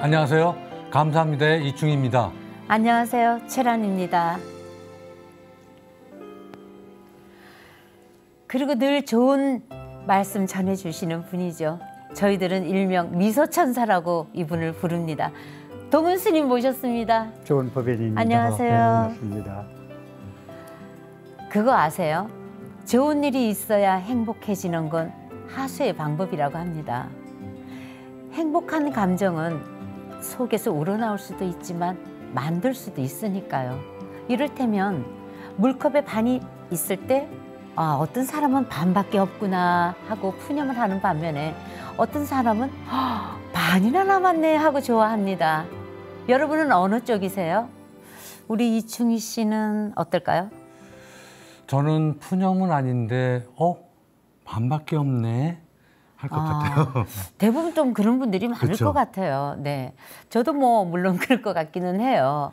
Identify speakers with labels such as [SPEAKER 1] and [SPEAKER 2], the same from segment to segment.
[SPEAKER 1] 안녕하세요. 감사합니다의 이충희입니다.
[SPEAKER 2] 안녕하세요. 최란입니다. 그리고 늘 좋은 말씀 전해주시는 분이죠. 저희들은 일명 미소천사라고 이분을 부릅니다. 동은 스님 모셨습니다.
[SPEAKER 3] 좋은 법인입니다.
[SPEAKER 2] 안녕하세요.
[SPEAKER 3] 네, 반갑습니다.
[SPEAKER 2] 그거 아세요? 좋은 일이 있어야 행복해지는 건 하수의 방법이라고 합니다. 행복한 감정은 속에서 우러나올 수도 있지만 만들 수도 있으니까요. 이를테면 물컵에 반이 있을 때 어떤 사람은 반밖에 없구나 하고 푸념을 하는 반면에 어떤 사람은 반이나 남았네 하고 좋아합니다. 여러분은 어느 쪽이세요? 우리 이충희 씨는 어떨까요?
[SPEAKER 1] 저는 푸념은 아닌데 반밖에 없네 할 것 같아요.
[SPEAKER 2] 대부분 좀 그런 분들이 많을
[SPEAKER 1] 그쵸?
[SPEAKER 2] 것 같아요. 네, 저도 물론 그럴 것 같기는 해요.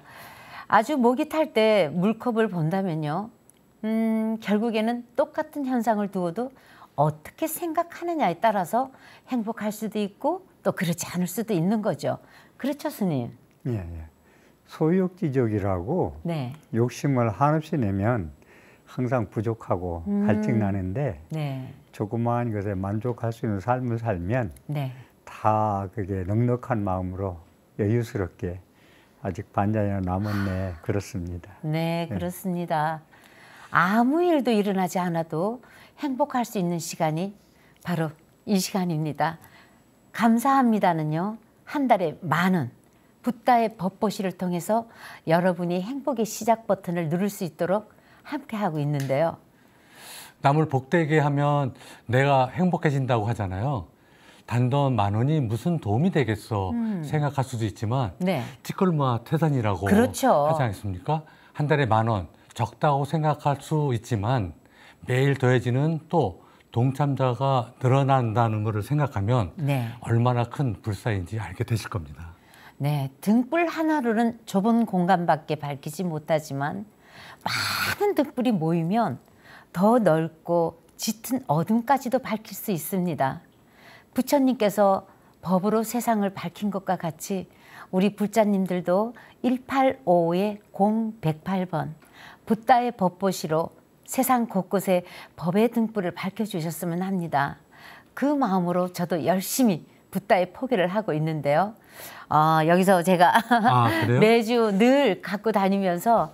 [SPEAKER 2] 아주 목이 탈 때 물컵을 본다면요. 결국에는 똑같은 현상을 두어도 어떻게 생각하느냐에 따라서 행복할 수도 있고 또 그렇지 않을 수도 있는 거죠. 그렇죠, 스님?
[SPEAKER 3] 예. 소유욕지족이라고
[SPEAKER 2] 네.
[SPEAKER 3] 욕심을 한없이 내면 항상 부족하고 갈증 나는데
[SPEAKER 2] 네.
[SPEAKER 3] 조그마한 것에 만족할 수 있는 삶을 살면
[SPEAKER 2] 네.
[SPEAKER 3] 다 그게 넉넉한 마음으로 여유스럽게 아직 반잔이나 남았네 그렇습니다.
[SPEAKER 2] 네, 그렇습니다. 아무 일도 일어나지 않아도 행복할 수 있는 시간이 바로 이 시간입니다. 감사합니다는요, 한 달에 10,000원, 붓다의 법보시를 통해서 여러분이 행복의 시작 버튼을 누를 수 있도록 함께하고 있는데요.
[SPEAKER 1] 남을 복되게 하면 내가 행복해진다고 하잖아요. 단돈 10,000원이 무슨 도움이 되겠어 생각할 수도 있지만
[SPEAKER 2] 네.
[SPEAKER 1] 찌꺼마 태산이라고
[SPEAKER 2] 그렇죠.
[SPEAKER 1] 하지 않습니까? 한 달에 10,000원 적다고 생각할 수 있지만 매일 더해지는 또 동참자가 늘어난다는 것을 생각하면
[SPEAKER 2] 네.
[SPEAKER 1] 얼마나 큰 불사인지 알게 되실 겁니다.
[SPEAKER 2] 네, 등불 하나로는 좁은 공간밖에 밝히지 못하지만 많은 등불이 모이면 더 넓고 짙은 어둠까지도 밝힐 수 있습니다. 부처님께서 법으로 세상을 밝힌 것과 같이 우리 불자님들도 1855-0108번 붓다의 법보시로 세상 곳곳에 법의 등불을 밝혀주셨으면 합니다. 그 마음으로 저도 열심히 붓다의 포기를 하고 있는데요. 여기서 제가 매주 늘 갖고 다니면서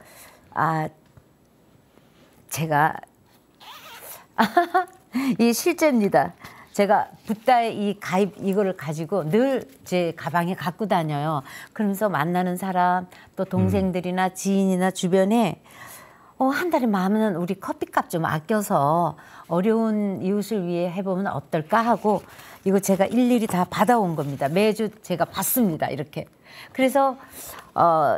[SPEAKER 2] 제가 이 실제입니다. 제가 붓다의 이 가입 이거를 가지고 늘 제 가방에 갖고 다녀요. 그러면서 만나는 사람 또 동생들이나 지인이나 주변에 한 달에 10,000원 우리 커피값 좀 아껴서 어려운 이웃을 위해 해보면 어떨까 하고 이거 제가 일일이 다 받아온 겁니다. 매주 제가 받습니다. 이렇게. 그래서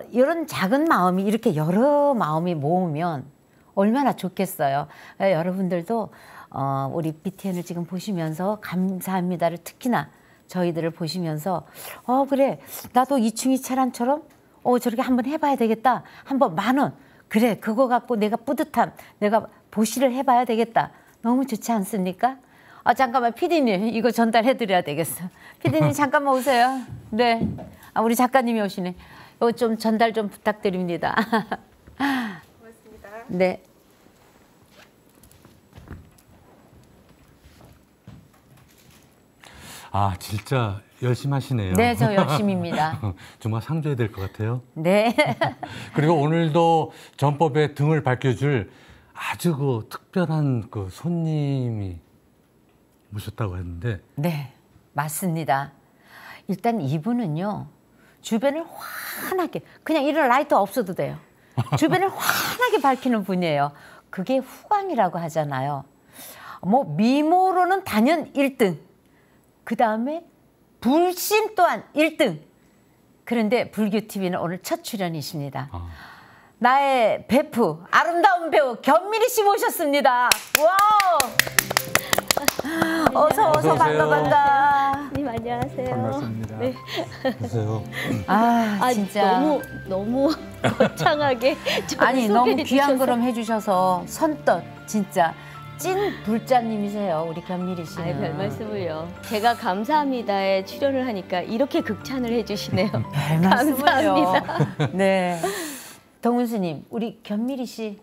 [SPEAKER 2] 이런 작은 마음이 이렇게 여러 마음이 모으면 얼마나 좋겠어요. 여러분들도 우리 BTN을 지금 보시면서 감사합니다를 특히나 저희들을 보시면서 그래 나도 이충희 차란처럼 저렇게 한번 해봐야 되겠다. 한번 10,000원. 그래 그거 갖고 내가 뿌듯함 내가 보시를 해봐야 되겠다. 너무 좋지 않습니까? 잠깐만 피디님 이거 전달해드려야 되겠어. 피디님 잠깐만 오세요. 네, 우리 작가님이 오시네. 이거 좀 전달 좀 부탁드립니다.
[SPEAKER 4] 고맙습니다.
[SPEAKER 2] 네.
[SPEAKER 1] 진짜 열심히 하시네요.
[SPEAKER 2] 네, 저 열심입니다.
[SPEAKER 1] 정말 상 줘야 될 것 같아요.
[SPEAKER 2] 네.
[SPEAKER 1] 그리고 오늘도 전법에 등을 밝혀줄 아주 특별한 손님이 모셨다고 했는데.
[SPEAKER 2] 네, 맞습니다. 일단 이분은요, 주변을 환하게, 그냥 이런 라이터 없어도 돼요. 주변을 환하게 밝히는 분이에요. 그게 후광이라고 하잖아요. 미모로는 단연 1등. 그 다음에 불심 또한 1등. 그런데 불교TV는 오늘 첫 출연이십니다. 나의 베프, 아름다운 배우 견미리 씨 모셨습니다. 와우! 어서 반가.
[SPEAKER 4] 님 안녕하세요.
[SPEAKER 3] 반갑습니다.
[SPEAKER 4] 네.
[SPEAKER 1] 안녕하세요.
[SPEAKER 2] 진짜
[SPEAKER 4] 너무 거창하게
[SPEAKER 2] 아니 너무 귀한
[SPEAKER 4] 주셔서.
[SPEAKER 2] 걸음 해주셔서 선뜻 진짜 찐 불자님이세요, 우리 견미리 씨는.
[SPEAKER 4] 아이, 별 말씀을요. 제가 감사합니다에 출연을 하니까 이렇게 극찬을 해주시네요.
[SPEAKER 2] 별 말씀을요.
[SPEAKER 4] 감사합니다.
[SPEAKER 2] 네. 동훈스님, 우리 견미리 씨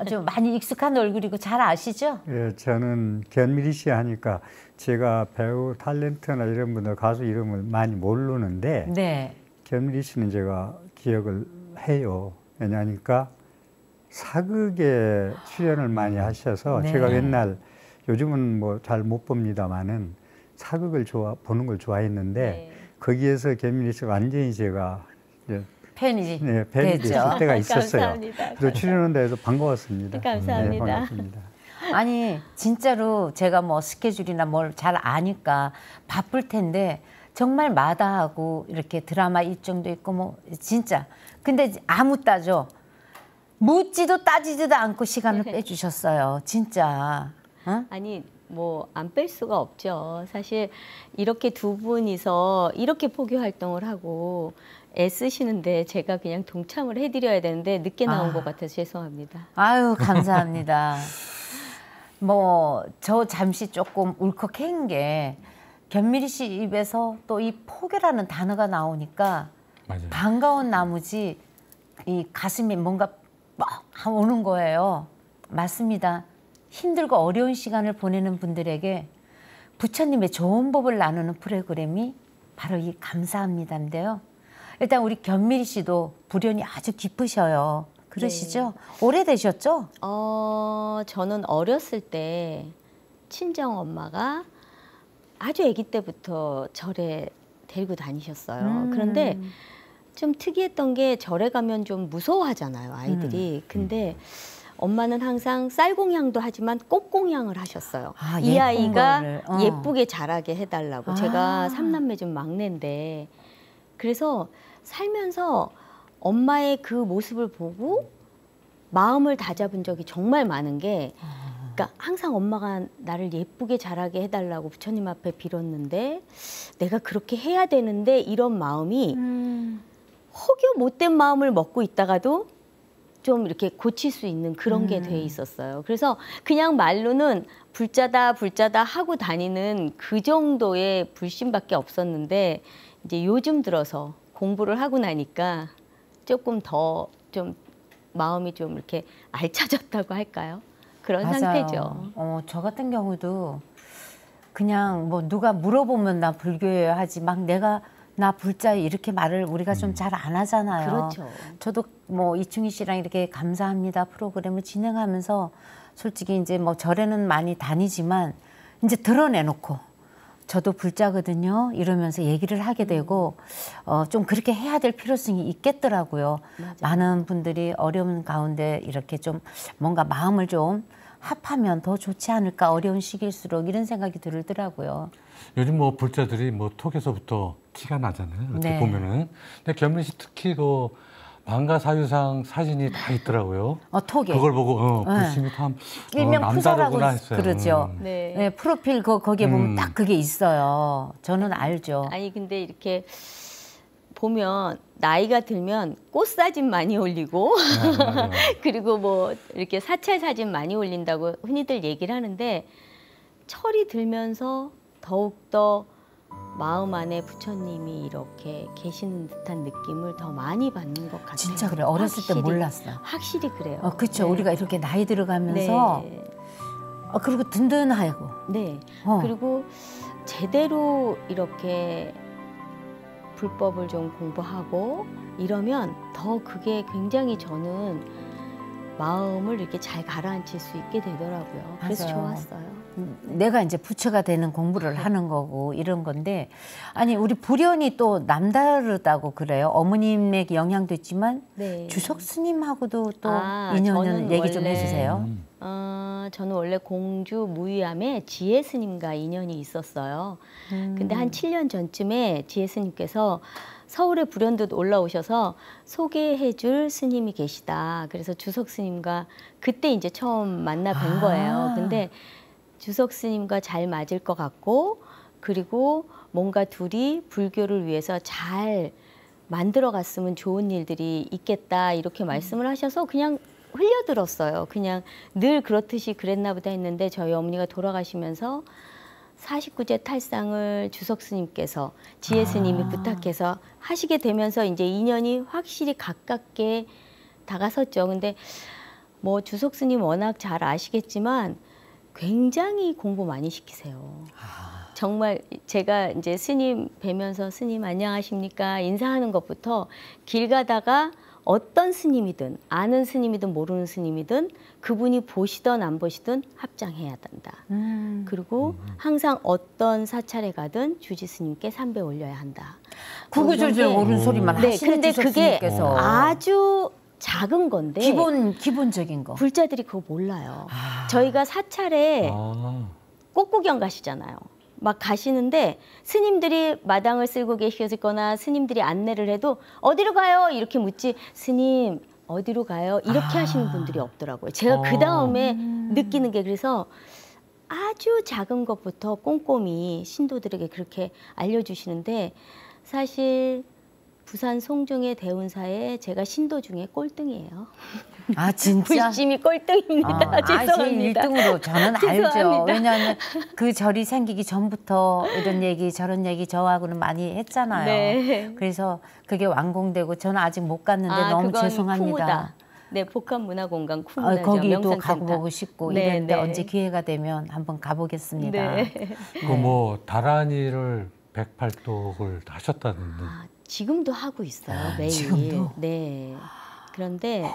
[SPEAKER 2] 좀 많이 익숙한 얼굴이고 잘 아시죠?
[SPEAKER 3] 예, 저는 견미리 씨 하니까 제가 배우 탤런트나 이런 분들 가수 이름을 많이 모르는데
[SPEAKER 2] 네.
[SPEAKER 3] 견미리 씨는 제가 기억을 해요. 왜냐하니까 사극에 출연을 많이 하셔서
[SPEAKER 2] 네.
[SPEAKER 3] 제가 옛날 요즘은 뭐 잘 못 봅니다만은 사극을 보는 걸 좋아했는데
[SPEAKER 4] 네.
[SPEAKER 3] 거기에서 견미리 씨가 완전히 제가 이제
[SPEAKER 2] 팬이
[SPEAKER 3] 네, 팬이
[SPEAKER 2] 됐죠.
[SPEAKER 3] 됐을 때가 있었어요.
[SPEAKER 4] 감사합니다.
[SPEAKER 3] 그래서 출연한다 해서 반가웠습니다.
[SPEAKER 4] 감사합니다.
[SPEAKER 3] 네, 반갑습니다.
[SPEAKER 2] 아니 진짜로 제가 뭐 스케줄이나 뭘 잘 아니까 바쁠 텐데 정말 마다하고 이렇게 드라마 일정도 있고 뭐 진짜 근데 아무 따져 묻지도 따지지도 않고 시간을 빼주셨어요. 진짜. 어?
[SPEAKER 4] 아니 뭐 안 뺄 수가 없죠. 사실 이렇게 두 분이서 이렇게 포교 활동을 하고 애쓰시는데 제가 그냥 동참을 해드려야 되는데 늦게 나온 것 같아서 죄송합니다.
[SPEAKER 2] 아유 감사합니다. 뭐 저 잠시 조금 울컥한 게 견미리 씨 입에서 또 이 포교라는 단어가 나오니까
[SPEAKER 1] 맞아요.
[SPEAKER 2] 반가운 나머지 이 가슴이 뭔가 막 오는 거예요. 맞습니다. 힘들고 어려운 시간을 보내는 분들에게 부처님의 좋은 법을 나누는 프로그램이 바로 이 감사합니다인데요. 일단 우리 견미리 씨도 불연이 아주 깊으셔요. 그러시죠? 오래되셨죠?
[SPEAKER 4] 저는 어렸을 때 친정 엄마가 아주 아기 때부터 절에 데리고 다니셨어요. 그런데 좀 특이했던 게 절에 가면 좀 무서워하잖아요, 아이들이. 근데 엄마는 항상 쌀공양도 하지만 꽃공양을 하셨어요.
[SPEAKER 2] 아,
[SPEAKER 4] 이
[SPEAKER 2] 예쁜
[SPEAKER 4] 아이가
[SPEAKER 2] 거를.
[SPEAKER 4] 예쁘게 자라게 해달라고.
[SPEAKER 2] 아.
[SPEAKER 4] 제가 삼남매 중 막내인데 그래서 살면서 엄마의 그 모습을 보고 마음을 다잡은 적이 정말 많은 게 그러니까 항상 엄마가 나를 예쁘게 자라게 해달라고 부처님 앞에 빌었는데 내가 그렇게 해야 되는데 이런 마음이 혹여 못된 마음을 먹고 있다가도 좀 이렇게 고칠 수 있는 그런 게 돼 있었어요. 그래서 그냥 말로는 불자다 불자다 하고 다니는 그 정도의 불신밖에 없었는데 이제 요즘 들어서 공부를 하고 나니까 조금 더 좀 마음이 좀 이렇게 알차졌다고 할까요? 그런
[SPEAKER 2] 맞아요.
[SPEAKER 4] 상태죠.
[SPEAKER 2] 저 같은 경우도 그냥 뭐 누가 물어보면 나 불교예요 하지 막 내가 나 불자예요 이렇게 말을 우리가 좀 잘 안 하잖아요.
[SPEAKER 4] 그렇죠.
[SPEAKER 2] 저도 뭐 이충희 씨랑 이렇게 감사합니다 프로그램을 진행하면서 솔직히 이제 뭐 절에는 많이 다니지만 이제 드러내놓고 저도 불자거든요 이러면서 얘기를 하게 되고 좀 그렇게 해야 될 필요성이 있겠더라고요.
[SPEAKER 4] 맞아요.
[SPEAKER 2] 많은 분들이 어려운 가운데 이렇게 좀 뭔가 마음을 좀 합하면 더 좋지 않을까 어려운 시기일수록 이런 생각이 들더라고요.
[SPEAKER 1] 요즘 뭐 불자들이 뭐 톡에서부터 티가 나잖아요. 어떻게
[SPEAKER 2] 네.
[SPEAKER 1] 보면은. 근데 견미리 씨 특히 그 망가사유상 사진이 다 있더라고요.
[SPEAKER 2] 톡에
[SPEAKER 1] 그걸 보고
[SPEAKER 2] 네.
[SPEAKER 1] 불심이 참
[SPEAKER 2] 일명 푸사라고
[SPEAKER 1] 남다르구나 했어요.
[SPEAKER 2] 그러죠.
[SPEAKER 4] 네.
[SPEAKER 2] 네, 프로필 거기에 보면 딱 그게 있어요. 저는 알죠.
[SPEAKER 4] 아니 근데 이렇게 보면 나이가 들면 꽃 사진 많이 올리고
[SPEAKER 1] 네, 맞아요.
[SPEAKER 4] 그리고 뭐 이렇게 사찰 사진 많이 올린다고 흔히들 얘기를 하는데 철이 들면서 더욱더 마음 안에 부처님이 이렇게 계시는 듯한 느낌을 더 많이 받는 것 같아요.
[SPEAKER 2] 진짜 그래. 어렸을 때
[SPEAKER 4] 확실히,
[SPEAKER 2] 몰랐어.
[SPEAKER 4] 확실히 그래요.
[SPEAKER 2] 그렇죠.
[SPEAKER 4] 네.
[SPEAKER 2] 우리가 이렇게 나이 들어가면서
[SPEAKER 4] 네.
[SPEAKER 2] 그리고 든든하고.
[SPEAKER 4] 네.
[SPEAKER 2] 어.
[SPEAKER 4] 그리고 제대로 이렇게 불법을 좀 공부하고 이러면 더 그게 굉장히 저는 마음을 이렇게 잘 가라앉힐 수 있게 되더라고요. 그래서
[SPEAKER 2] 맞아요.
[SPEAKER 4] 좋았어요.
[SPEAKER 2] 내가 이제 부처가 되는 공부를 하는 거고 이런 건데 아니 우리 불연이 또 남다르다고 그래요. 어머님의 영향도 있지만
[SPEAKER 4] 네.
[SPEAKER 2] 주석 스님하고도 또
[SPEAKER 4] 저는
[SPEAKER 2] 인연을 얘기 좀
[SPEAKER 4] 원래,
[SPEAKER 2] 해주세요.
[SPEAKER 4] 저는 원래 공주 무위암에 지혜 스님과 인연이 있었어요. 근데 한 7년 전쯤에 지혜 스님께서 서울에 불현듯 올라오셔서 소개해줄 스님이 계시다. 그래서 주석 스님과 그때 이제 처음 만나 뵌 거예요. 근데 주석 스님과 잘 맞을 것 같고 그리고 뭔가 둘이 불교를 위해서 잘 만들어 갔으면 좋은 일들이 있겠다 이렇게 말씀을 하셔서 그냥 흘려들었어요. 그냥 늘 그렇듯이 그랬나 보다 했는데 저희 어머니가 돌아가시면서 49제 탈상을 주석 스님께서 지혜 스님이 부탁해서 하시게 되면서 이제 인연이 확실히 가깝게 다가섰죠. 근데 뭐 주석 스님 워낙 잘 아시겠지만 굉장히 공부 많이 시키세요. 정말 제가 이제 스님 뵈면서 스님 안녕하십니까 인사하는 것부터 길 가다가 어떤 스님이든 아는 스님이든 모르는 스님이든 그분이 보시든 안 보시든 합장해야 된다. 그리고 항상 어떤 사찰에 가든 주지 스님께 삼배 올려야 한다.
[SPEAKER 2] 구구절절 옳은 소리만
[SPEAKER 4] 네,
[SPEAKER 2] 하시는
[SPEAKER 4] 근데 그게
[SPEAKER 2] 주석스님께서.
[SPEAKER 4] 아주 작은 건데
[SPEAKER 2] 기본적인 거.
[SPEAKER 4] 불자들이 그거 몰라요. 저희가 사찰에 꽃구경 가시잖아요. 막 가시는데 스님들이 마당을 쓸고 계시거나 스님들이 안내를 해도 어디로 가요? 이렇게 묻지 스님 어디로 가요? 이렇게 하시는 분들이 없더라고요. 제가 그 다음에 느끼는 게 그래서 아주 작은 것부터 꼼꼼히 신도들에게 그렇게 알려주시는데 사실 부산 송정의 대운사에 제가 신도 중에 꼴등이에요.
[SPEAKER 2] 아 진짜?
[SPEAKER 4] 불심이 꼴등입니다. 죄송합니다.
[SPEAKER 2] 제 1등으로 저는 알죠.
[SPEAKER 4] 죄송합니다.
[SPEAKER 2] 왜냐하면 그 절이 생기기 전부터 이런 얘기 저런 얘기 저하고는 많이 했잖아요.
[SPEAKER 4] 네.
[SPEAKER 2] 그래서 그게 완공되고 저는 아직 못 갔는데 너무
[SPEAKER 4] 그건
[SPEAKER 2] 죄송합니다.
[SPEAKER 4] 쿠무다. 네, 복합문화공간 쿠무다죠.
[SPEAKER 2] 거기도
[SPEAKER 4] 명상센터.
[SPEAKER 2] 가보고 싶고
[SPEAKER 4] 네,
[SPEAKER 2] 이랬는데
[SPEAKER 4] 네.
[SPEAKER 2] 언제 기회가 되면 한번 가보겠습니다.
[SPEAKER 4] 네.
[SPEAKER 1] 그 뭐 다란이를 108독을 하셨다는데.
[SPEAKER 4] 지금도 하고 있어요. 매일.
[SPEAKER 2] 지금도?
[SPEAKER 4] 네. 그런데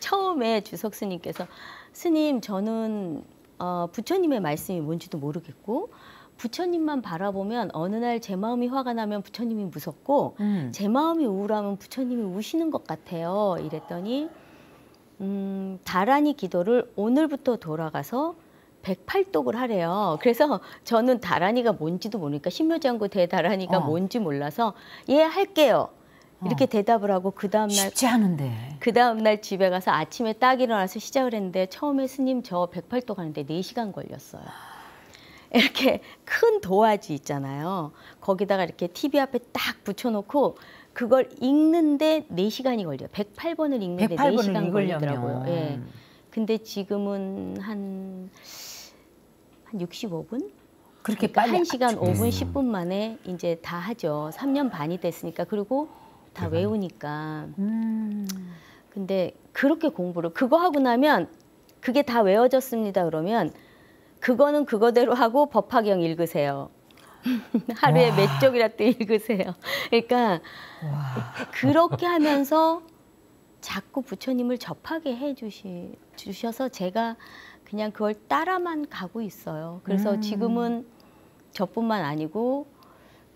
[SPEAKER 4] 처음에 주석 스님께서 스님 저는 부처님의 말씀이 뭔지도 모르겠고 부처님만 바라보면 어느 날 제 마음이 화가 나면 부처님이 무섭고 제 마음이 우울하면 부처님이 우시는 것 같아요. 이랬더니 다란이 기도를 오늘부터 돌아가서 108독을 하래요. 그래서 저는 다란이가 뭔지도 모르니까 신묘장구 대다란이가 뭔지 몰라서 예 할게요. 이렇게 대답을 하고 그 다음날
[SPEAKER 2] 쉽지 않은데.
[SPEAKER 4] 그 다음날 집에 가서 아침에 딱 일어나서 시작을 했는데 처음에 스님 저 108독 하는데 4시간 걸렸어요. 이렇게 큰 도화지 있잖아요. 거기다가 이렇게 TV 앞에 딱 붙여놓고 그걸 읽는데 4시간이 걸려요. 108번을 읽는데 4시간 걸리더라고요. 예. 근데 지금은 한 65분?
[SPEAKER 2] 그렇게
[SPEAKER 4] 그러니까
[SPEAKER 2] 빨리
[SPEAKER 4] 1시간 5분, 10분 만에 이제 다 하죠. 3년 반이 됐으니까. 그리고 다 외우니까. 근데 그렇게 공부를 그거 하고 나면 그게 다 외워졌습니다. 그러면 그거는 그거대로 하고 법화경 읽으세요. 하루에 몇 쪽이라도 읽으세요. 그러니까 그렇게 하면서 자꾸 부처님을 접하게 주셔서 제가 그냥 그걸 따라만 가고 있어요. 그래서 지금은 저뿐만 아니고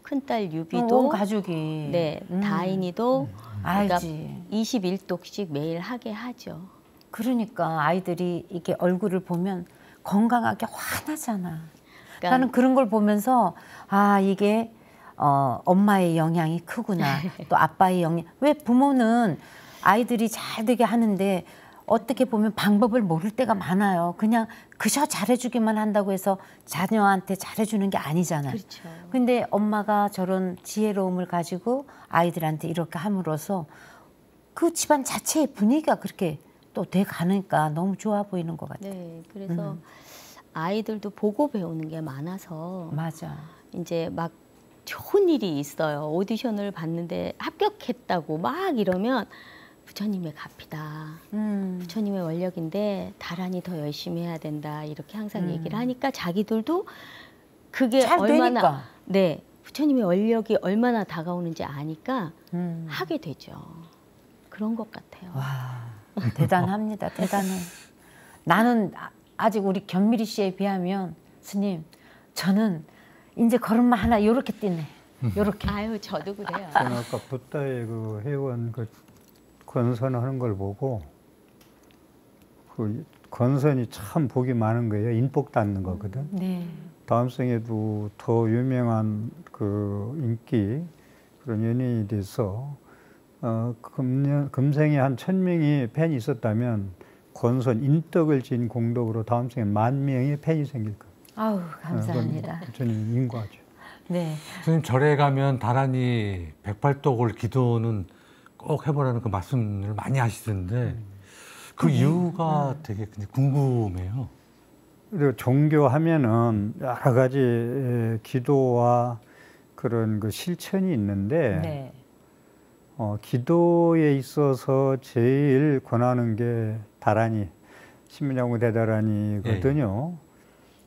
[SPEAKER 4] 큰딸 유비도
[SPEAKER 2] 온 가족이
[SPEAKER 4] 네, 다인이도 그러니까
[SPEAKER 2] 알지.
[SPEAKER 4] 21독씩 매일 하게 하죠.
[SPEAKER 2] 그러니까 아이들이 이렇게 얼굴을 보면 건강하게 화나잖아.
[SPEAKER 4] 그러니까
[SPEAKER 2] 나는 그런 걸 보면서 아 이게 엄마의 영향이 크구나. 또 아빠의 영향. 왜 부모는 아이들이 잘 되게 하는데 어떻게 보면 방법을 모를 때가 많아요. 그냥 그저 잘해주기만 한다고 해서 자녀한테 잘해주는 게 아니잖아요.
[SPEAKER 4] 그렇죠.
[SPEAKER 2] 근데 엄마가 저런 지혜로움을 가지고 아이들한테 이렇게 함으로써 그 집안 자체의 분위기가 그렇게 또 돼 가니까 너무 좋아 보이는 것 같아요.
[SPEAKER 4] 네, 그래서 아이들도 보고 배우는 게 많아서
[SPEAKER 2] 맞아.
[SPEAKER 4] 이제 막 좋은 일이 있어요. 오디션을 봤는데 합격했다고 막 이러면 부처님의 값이다. 부처님의 원력인데 다란히 더 열심히 해야 된다. 이렇게 항상 얘기를 하니까 자기들도 그게
[SPEAKER 2] 잘
[SPEAKER 4] 얼마나
[SPEAKER 2] 되니까.
[SPEAKER 4] 네, 부처님의 원력이 얼마나 다가오는지 아니까 하게 되죠. 그런 것 같아요.
[SPEAKER 2] 와 대단합니다. 대단해. 나는 아직 우리 견미리 씨에 비하면 스님 저는 이제 걸음마 하나 요렇게 뛰네. 요렇게.
[SPEAKER 4] 아유 저도 그래요.
[SPEAKER 3] 저는 아까 붓다의 그 회원 그 건선하는 걸 보고 그 건선이 참 복이 많은 거예요. 인복 닿는 거거든.
[SPEAKER 2] 네.
[SPEAKER 3] 다음 생에도 더 유명한 그 인기 그런 연예인이 돼서 금생에 한 1000명이 팬이 있었다면 건선 인덕을 지은 공덕으로 다음 생에 10,000명의 팬이 생길 거예요.
[SPEAKER 2] 아우 감사합니다.
[SPEAKER 3] 저는 인과죠.
[SPEAKER 2] 네.
[SPEAKER 1] 선생님 절에 가면 다란이 108독을 기도는 꼭 해보라는 그 말씀을 많이 하시던데 그 이유가 되게 궁금해요.
[SPEAKER 3] 그리고 종교하면은 여러 가지 기도와 그런 그 실천이 있는데
[SPEAKER 2] 네.
[SPEAKER 3] 기도에 있어서 제일 권하는 게 다란이, 신민장구 대다란이거든요.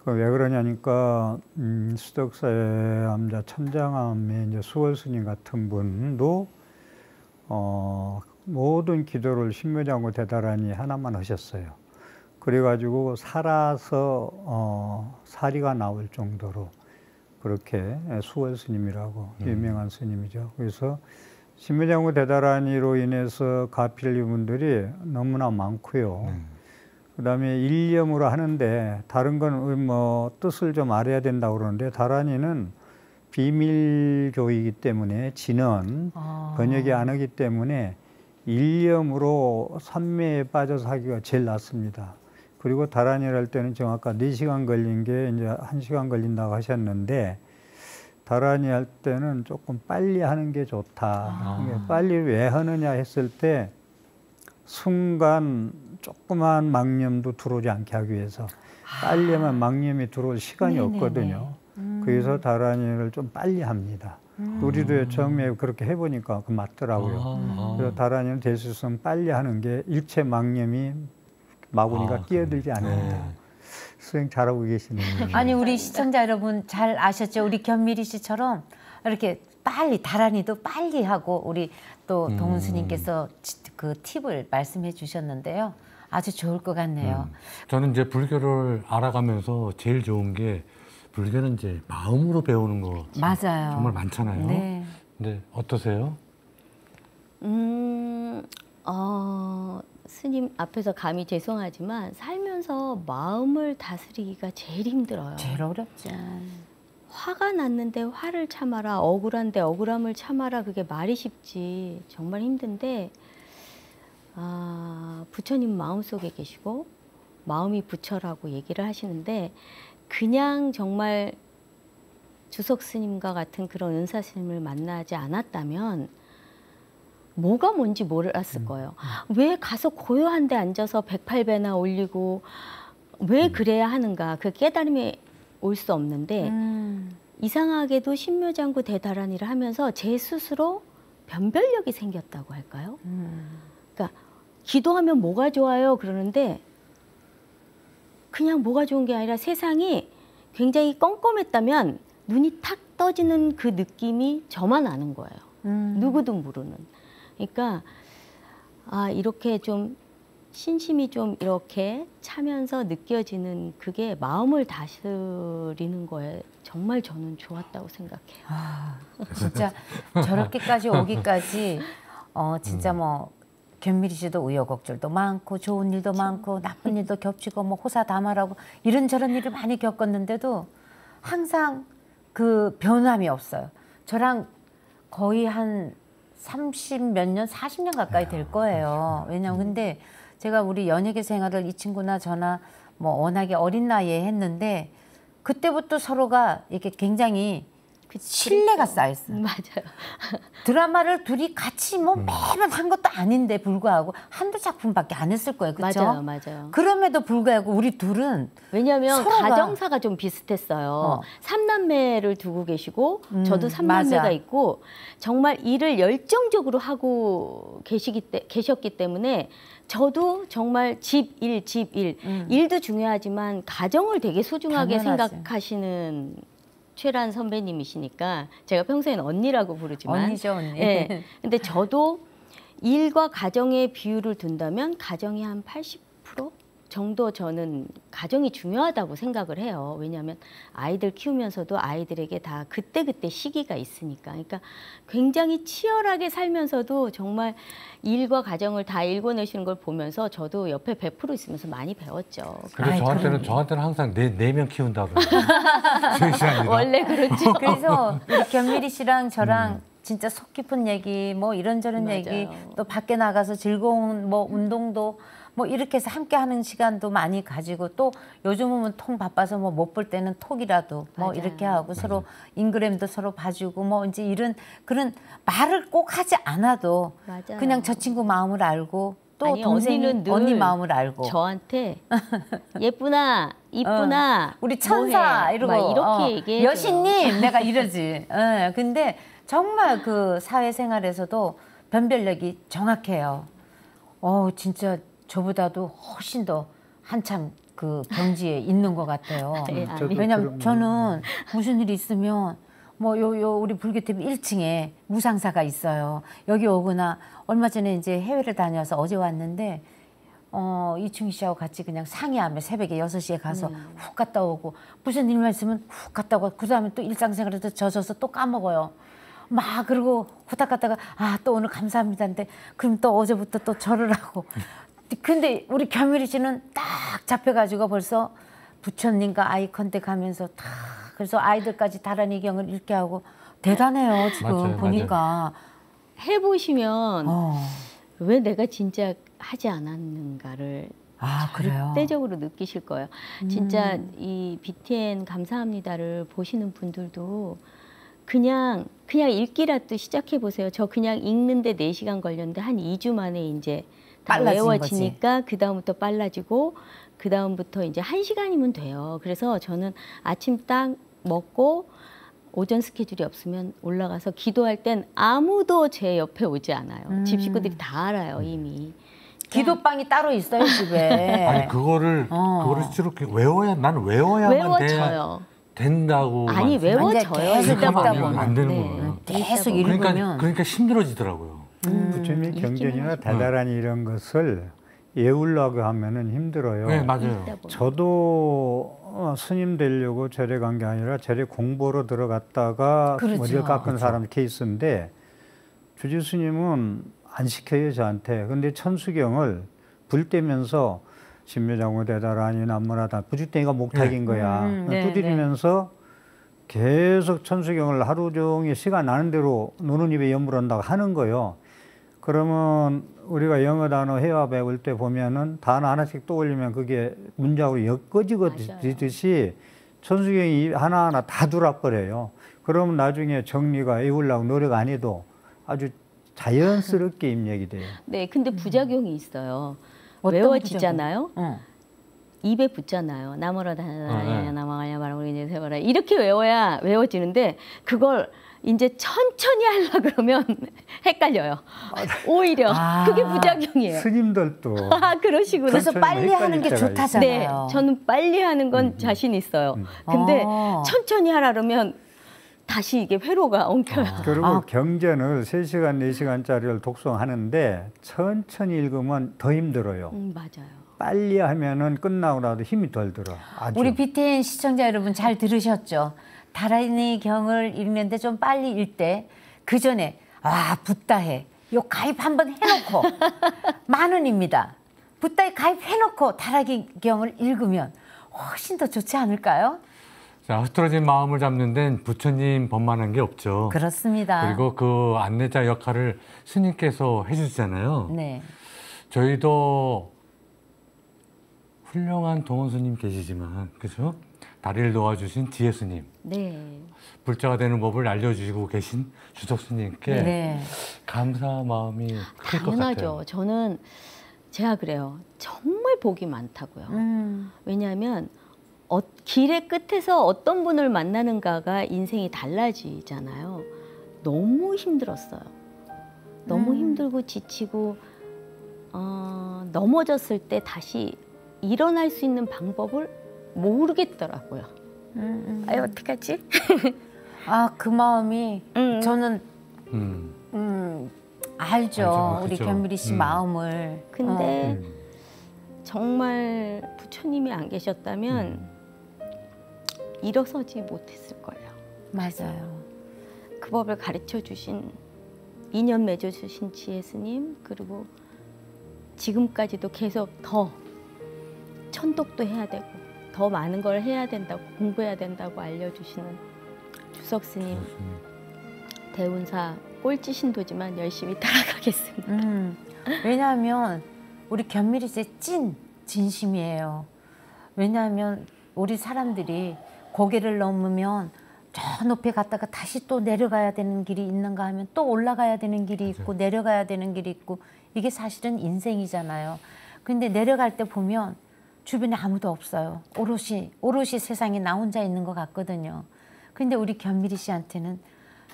[SPEAKER 3] 왜 그러냐니까 수덕사의 암자 천장암의 이제 수월 스님 같은 분도 모든 기도를 신묘장구 대다란이 하나만 하셨어요. 그래가지고 살아서 사리가 나올 정도로 그렇게 수월 스님이라고 유명한 스님이죠. 그래서 신묘장구 대다란이로 인해서 가필리 분들이 너무나 많고요. 그다음에 일념으로 하는데 다른 건 뭐 뜻을 좀 알아야 된다고 그러는데 다란이는 비밀교이기 때문에 진언 번역이 안 하기 때문에 일념으로 산매에 빠져서 하기가 제일 낫습니다. 그리고 다란이를 할 때는 지금 아까 4시간 걸린 게 이제 1시간 걸린다고 하셨는데 다란이 할 때는 조금 빨리 하는 게 좋다. 빨리 왜 하느냐 했을 때 순간 조그만 망념도 들어오지 않게 하기 위해서 빨리 하면 망념이 들어올 시간이 없거든요. 그래서 다란이를 좀 빨리 합니다. 우리도 처음에 그렇게 해보니까 그 맞더라고요. 그래서 다란이는 될 수 있으면 빨리 하는 게 일체 망념이 마구니가 끼어들지 않는다. 수행 잘하고 계시네요.
[SPEAKER 2] 아니 우리 시청자 여러분 잘 아셨죠? 우리 견미리 씨처럼 이렇게 빨리 다란이도 빨리 하고 우리 또 동훈 스님께서 그 팁을 말씀해 주셨는데요. 아주 좋을 것 같네요.
[SPEAKER 1] 저는 이제 불교를 알아가면서 제일 좋은 게 불교는 이제 마음으로 배우는 거
[SPEAKER 2] 맞아요.
[SPEAKER 1] 정말 많잖아요.
[SPEAKER 2] 네.
[SPEAKER 1] 근데 어떠세요?
[SPEAKER 4] 스님 앞에서 감히 죄송하지만 살면서 마음을 다스리기가 제일 힘들어요.
[SPEAKER 2] 제일 어렵죠.
[SPEAKER 4] 화가 났는데 화를 참아라, 억울한데 억울함을 참아라, 그게 말이 쉽지 정말 힘든데 부처님 마음속에 계시고 마음이 부처라고 얘기를 하시는데 그냥 정말 주석 스님과 같은 그런 은사 스님을 만나지 않았다면 뭐가 뭔지 몰랐을 거예요. 왜 가서 고요한 데 앉아서 108배나 올리고 왜 그래야 하는가, 그 깨달음이 올 수 없는데 이상하게도 신묘장구 대다란이를 하면서 제 스스로 변별력이 생겼다고 할까요? 그러니까 기도하면 뭐가 좋아요 그러는데 그냥 뭐가 좋은 게 아니라 세상이 굉장히 껌껌했다면 눈이 탁 떠지는 그 느낌이 저만 아는 거예요. 누구도 모르는. 그러니까 이렇게 좀 신심이 좀 이렇게 차면서 느껴지는 그게 마음을 다스리는 거에 정말 저는 좋았다고 생각해요.
[SPEAKER 2] 진짜 저렇게까지 오기까지 진짜 뭐 견미리 씨도 우여곡절도 많고 좋은 일도 많고 나쁜 일도 겹치고 뭐 호사다말하고 이런저런 일을 많이 겪었는데도 항상 그 변함이 없어요. 저랑 거의 한 30 몇 년, 40년 가까이 될 거예요. 왜냐면 근데 제가 우리 연예계 생활을 이 친구나 저나 뭐 워낙에 어린 나이에 했는데 그때부터 서로가 이렇게 굉장히 신뢰가 쌓였어요.
[SPEAKER 4] 맞아요.
[SPEAKER 2] 드라마를 둘이 같이 뭐 매번 한 것도 아닌데 불구하고 한두 작품밖에 안 했을 거예요. 그렇죠?
[SPEAKER 4] 맞아요, 맞아요.
[SPEAKER 2] 그럼에도 불구하고 우리 둘은
[SPEAKER 4] 왜냐하면
[SPEAKER 2] 서로가
[SPEAKER 4] 가정사가 좀 비슷했어요. 삼남매를 두고 계시고 저도 삼남매가
[SPEAKER 2] 맞아.
[SPEAKER 4] 있고 정말 일을 열정적으로 하고 계셨기 때문에 저도 정말 집 일. 일도 중요하지만 가정을 되게 소중하게
[SPEAKER 2] 당연하지.
[SPEAKER 4] 생각하시는 최란 선배님이시니까 제가 평소에는 언니라고 부르지만
[SPEAKER 2] 언니죠, 언니.
[SPEAKER 4] 네. 근데 저도 일과 가정의 비율을 둔다면 가정이 한 80% 정도 저는 가정이 중요하다고 생각을 해요. 왜냐하면 아이들 키우면서도 아이들에게 다 그때그때 시기가 있으니까. 그러니까 굉장히 치열하게 살면서도 정말 일과 가정을 다 일궈내시는 걸 보면서 저도 옆에 100% 있으면서 많이 배웠죠.
[SPEAKER 1] 근데 저한테는 항상 네 명 키운다고 그래요.
[SPEAKER 4] 원래 그렇죠.
[SPEAKER 2] 그래서 우리 견미리 씨랑 저랑 진짜 속 깊은 얘기, 뭐 이런저런
[SPEAKER 4] 맞아요.
[SPEAKER 2] 얘기, 또 밖에 나가서 즐거운 뭐 운동도 뭐 이렇게 해서 함께 하는 시간도 많이 가지고 또 요즘은 통 바빠서 뭐 못 볼 때는 톡이라도 뭐
[SPEAKER 4] 맞아요.
[SPEAKER 2] 이렇게 하고 서로 인그램도 서로 봐주고 뭐 이제 이런 그런 말을 꼭 하지 않아도
[SPEAKER 4] 맞아요.
[SPEAKER 2] 그냥 저 친구 마음을 알고 또
[SPEAKER 4] 아니,
[SPEAKER 2] 동생이
[SPEAKER 4] 언니는 늘
[SPEAKER 2] 언니 마음을 알고
[SPEAKER 4] 저한테 예쁘나 이쁘나
[SPEAKER 2] 우리 천사
[SPEAKER 4] 뭐해?
[SPEAKER 2] 이러고
[SPEAKER 4] 막 이렇게 얘기해.
[SPEAKER 2] 여신님 내가 이러지. 근데 정말 그 사회생활에서도 변별력이 정확해요. 진짜 저보다도 훨씬 더 한참 그 경지에 있는 것 같아요.
[SPEAKER 4] 네,
[SPEAKER 3] 저도
[SPEAKER 2] 왜냐면
[SPEAKER 3] 그런
[SPEAKER 2] 저는 무슨 일이 있으면 뭐 우리 불교TV 1층에 무상사가 있어요. 여기 오거나 얼마 전에 이제 해외를 다녀서 어제 왔는데 이충희 씨하고 같이 그냥 상의하며 새벽에 6시에 가서 훅 갔다 오고 무슨 일만 있으면 훅 갔다 오고 그다음에 또 일상생활에도 젖어서 또 까먹어요. 막 그러고 후딱 갔다가 또 오늘 감사합니다인데 그럼 또 어제부터 또 절을 하고 근데 우리 겸일이 씨는 딱 잡혀가지고 벌써 부처님과 아이 컨택 하면서 다 그래서 아이들까지 다란이 경을 읽게 하고 대단해요 지금
[SPEAKER 1] 맞아요,
[SPEAKER 2] 보니까.
[SPEAKER 4] 해보시면 왜 내가 진짜 하지 않았는가를
[SPEAKER 2] 그래요?
[SPEAKER 4] 절대적으로 느끼실 거예요. 진짜 이 BTN 감사합니다를 보시는 분들도 그냥 읽기라도 시작해 보세요. 저 그냥 읽는데 4시간 걸렸는데 한 2주 만에 이제 다
[SPEAKER 2] 빨라진
[SPEAKER 4] 외워지니까 그 다음부터 빨라지고 그 다음부터 이제 1시간이면 돼요. 그래서 저는 아침 딱 먹고 오전 스케줄이 없으면 올라가서 기도할 땐 아무도 제 옆에 오지 않아요. 집 식구들이 다 알아요 이미.
[SPEAKER 2] 기도방이 따로 있어요 집에.
[SPEAKER 1] 아니 그거를 이렇게 외워야 나는 외워야만
[SPEAKER 4] 외워져요.
[SPEAKER 1] 된다고.
[SPEAKER 4] 아니 외워져요.
[SPEAKER 2] 계속
[SPEAKER 4] 읽다
[SPEAKER 2] 읽다
[SPEAKER 4] 보면.
[SPEAKER 1] 안 되는
[SPEAKER 4] 네.
[SPEAKER 1] 거예요.
[SPEAKER 2] 계속
[SPEAKER 4] 읽다 보면.
[SPEAKER 2] 읽으면
[SPEAKER 1] 그러니까 힘들어지더라고요.
[SPEAKER 3] 부처님의 경전이나 다다라니 이런 것을 외우려고 하면은 힘들어요.
[SPEAKER 1] 네, 맞아요.
[SPEAKER 4] 읽다 보면.
[SPEAKER 3] 저도 스님 되려고 절에 간 게 아니라 절에 공부로 들어갔다가
[SPEAKER 2] 그렇죠.
[SPEAKER 3] 머리를 깎은
[SPEAKER 1] 그렇죠.
[SPEAKER 3] 사람 케이스인데 주지 스님은 안 시켜요 저한테. 근데 천수경을 불 떼면서 신묘장구 대다라니 남무라다 부주땡이가 목탁인 거야.
[SPEAKER 2] 네,
[SPEAKER 3] 두드리면서 계속 천수경을 하루 종일 시간 나는 대로 노는 입에 여물한다고 하는 거예요. 그러면 우리가 영어 단어 회화 배울 때 보면은 단어 하나씩 떠올리면 그게 문장으로 엮어지듯이 천수경이 하나하나 다 두락거려요. 그러면 나중에 정리가 외우려고 노력 안 해도 아주 자연스럽게 입력이 돼요.
[SPEAKER 4] 네, 근데 부작용이 있어요.
[SPEAKER 2] 어떤
[SPEAKER 4] 외워지잖아요.
[SPEAKER 2] 부작용?
[SPEAKER 4] 입에 붙잖아요. 나무라 다냐 나마가냐 말하고 이제 세봐라 이렇게 외워야 외워지는데 그걸 이제 천천히 하려 그러면 헷갈려요. 오히려 그게 부작용이에요.
[SPEAKER 3] 스님들도
[SPEAKER 4] 그러시구나.
[SPEAKER 2] 그래서
[SPEAKER 3] 천천히
[SPEAKER 2] 빨리 하는 게
[SPEAKER 3] 헷갈릴 때가
[SPEAKER 2] 좋다잖아요.
[SPEAKER 4] 네, 저는 빨리 하는 건 자신 있어요. 근데 천천히 하라 그러면 다시 이게 회로가 엉켜요.
[SPEAKER 3] 그리고 경전을 3시간, 4시간짜리를 독송하는데 천천히 읽으면 더 힘들어요.
[SPEAKER 4] 맞아요.
[SPEAKER 3] 빨리 하면은 끝나고 나도 힘이 덜 들어. 아주.
[SPEAKER 2] 우리 BTN 시청자 여러분 잘 들으셨죠? 다라니 경을 읽는데 좀 빨리 읽되 그 전에 붓다해 요 가입 한번 해놓고 10,000원입니다. 붓다해 가입해놓고 다라니 경을 읽으면 훨씬 더 좋지 않을까요?
[SPEAKER 1] 자, 흐트러진 마음을 잡는 데는 부처님 법만한 게 없죠.
[SPEAKER 2] 그렇습니다.
[SPEAKER 1] 그리고 그 안내자 역할을 스님께서 해주시잖아요.
[SPEAKER 2] 네.
[SPEAKER 1] 저희도 훌륭한 동원 스님 계시지만, 그죠? 다리를 놓아주신 지혜 스님,
[SPEAKER 4] 네.
[SPEAKER 1] 불자가 되는 법을 알려주시고 계신 주석 스님께
[SPEAKER 2] 네.
[SPEAKER 1] 감사 마음이 클 것 같아요.
[SPEAKER 4] 당연하죠. 저는 제가 그래요. 정말 복이 많다고요. 왜냐하면 길의 끝에서 어떤 분을 만나는가가 인생이 달라지잖아요. 너무 힘들었어요. 너무 힘들고 지치고 넘어졌을 때 다시 일어날 수 있는 방법을 모르겠더라고요. 아유 어떡하지?
[SPEAKER 2] 그 마음이 저는 알죠. 우리
[SPEAKER 1] 그죠.
[SPEAKER 2] 견미리 씨 마음을.
[SPEAKER 4] 근데 정말 부처님이 안 계셨다면 일어서지 못했을 거예요.
[SPEAKER 2] 맞아요.
[SPEAKER 4] 그 법을 가르쳐 주신 인연 맺어 주신 지혜 스님 그리고 지금까지도 계속 더 천독도 해야 되고 더 많은 걸 해야 된다고 공부해야 된다고 알려주시는 주석 스님 대운사 꼴찌 신도지만 열심히 따라가겠습니다.
[SPEAKER 2] 왜냐하면 우리 견미리 씨의 진심이에요. 왜냐하면 우리 사람들이 고개를 넘으면 저 높이 갔다가 다시 또 내려가야 되는 길이 있는가 하면 또 올라가야 되는 길이 있고 내려가야 되는 길이 있고 이게 사실은 인생이잖아요. 근데 내려갈 때 보면 주변에 아무도 없어요. 오롯이 세상에 나 혼자 있는 것 같거든요. 근데 우리 견미리 씨한테는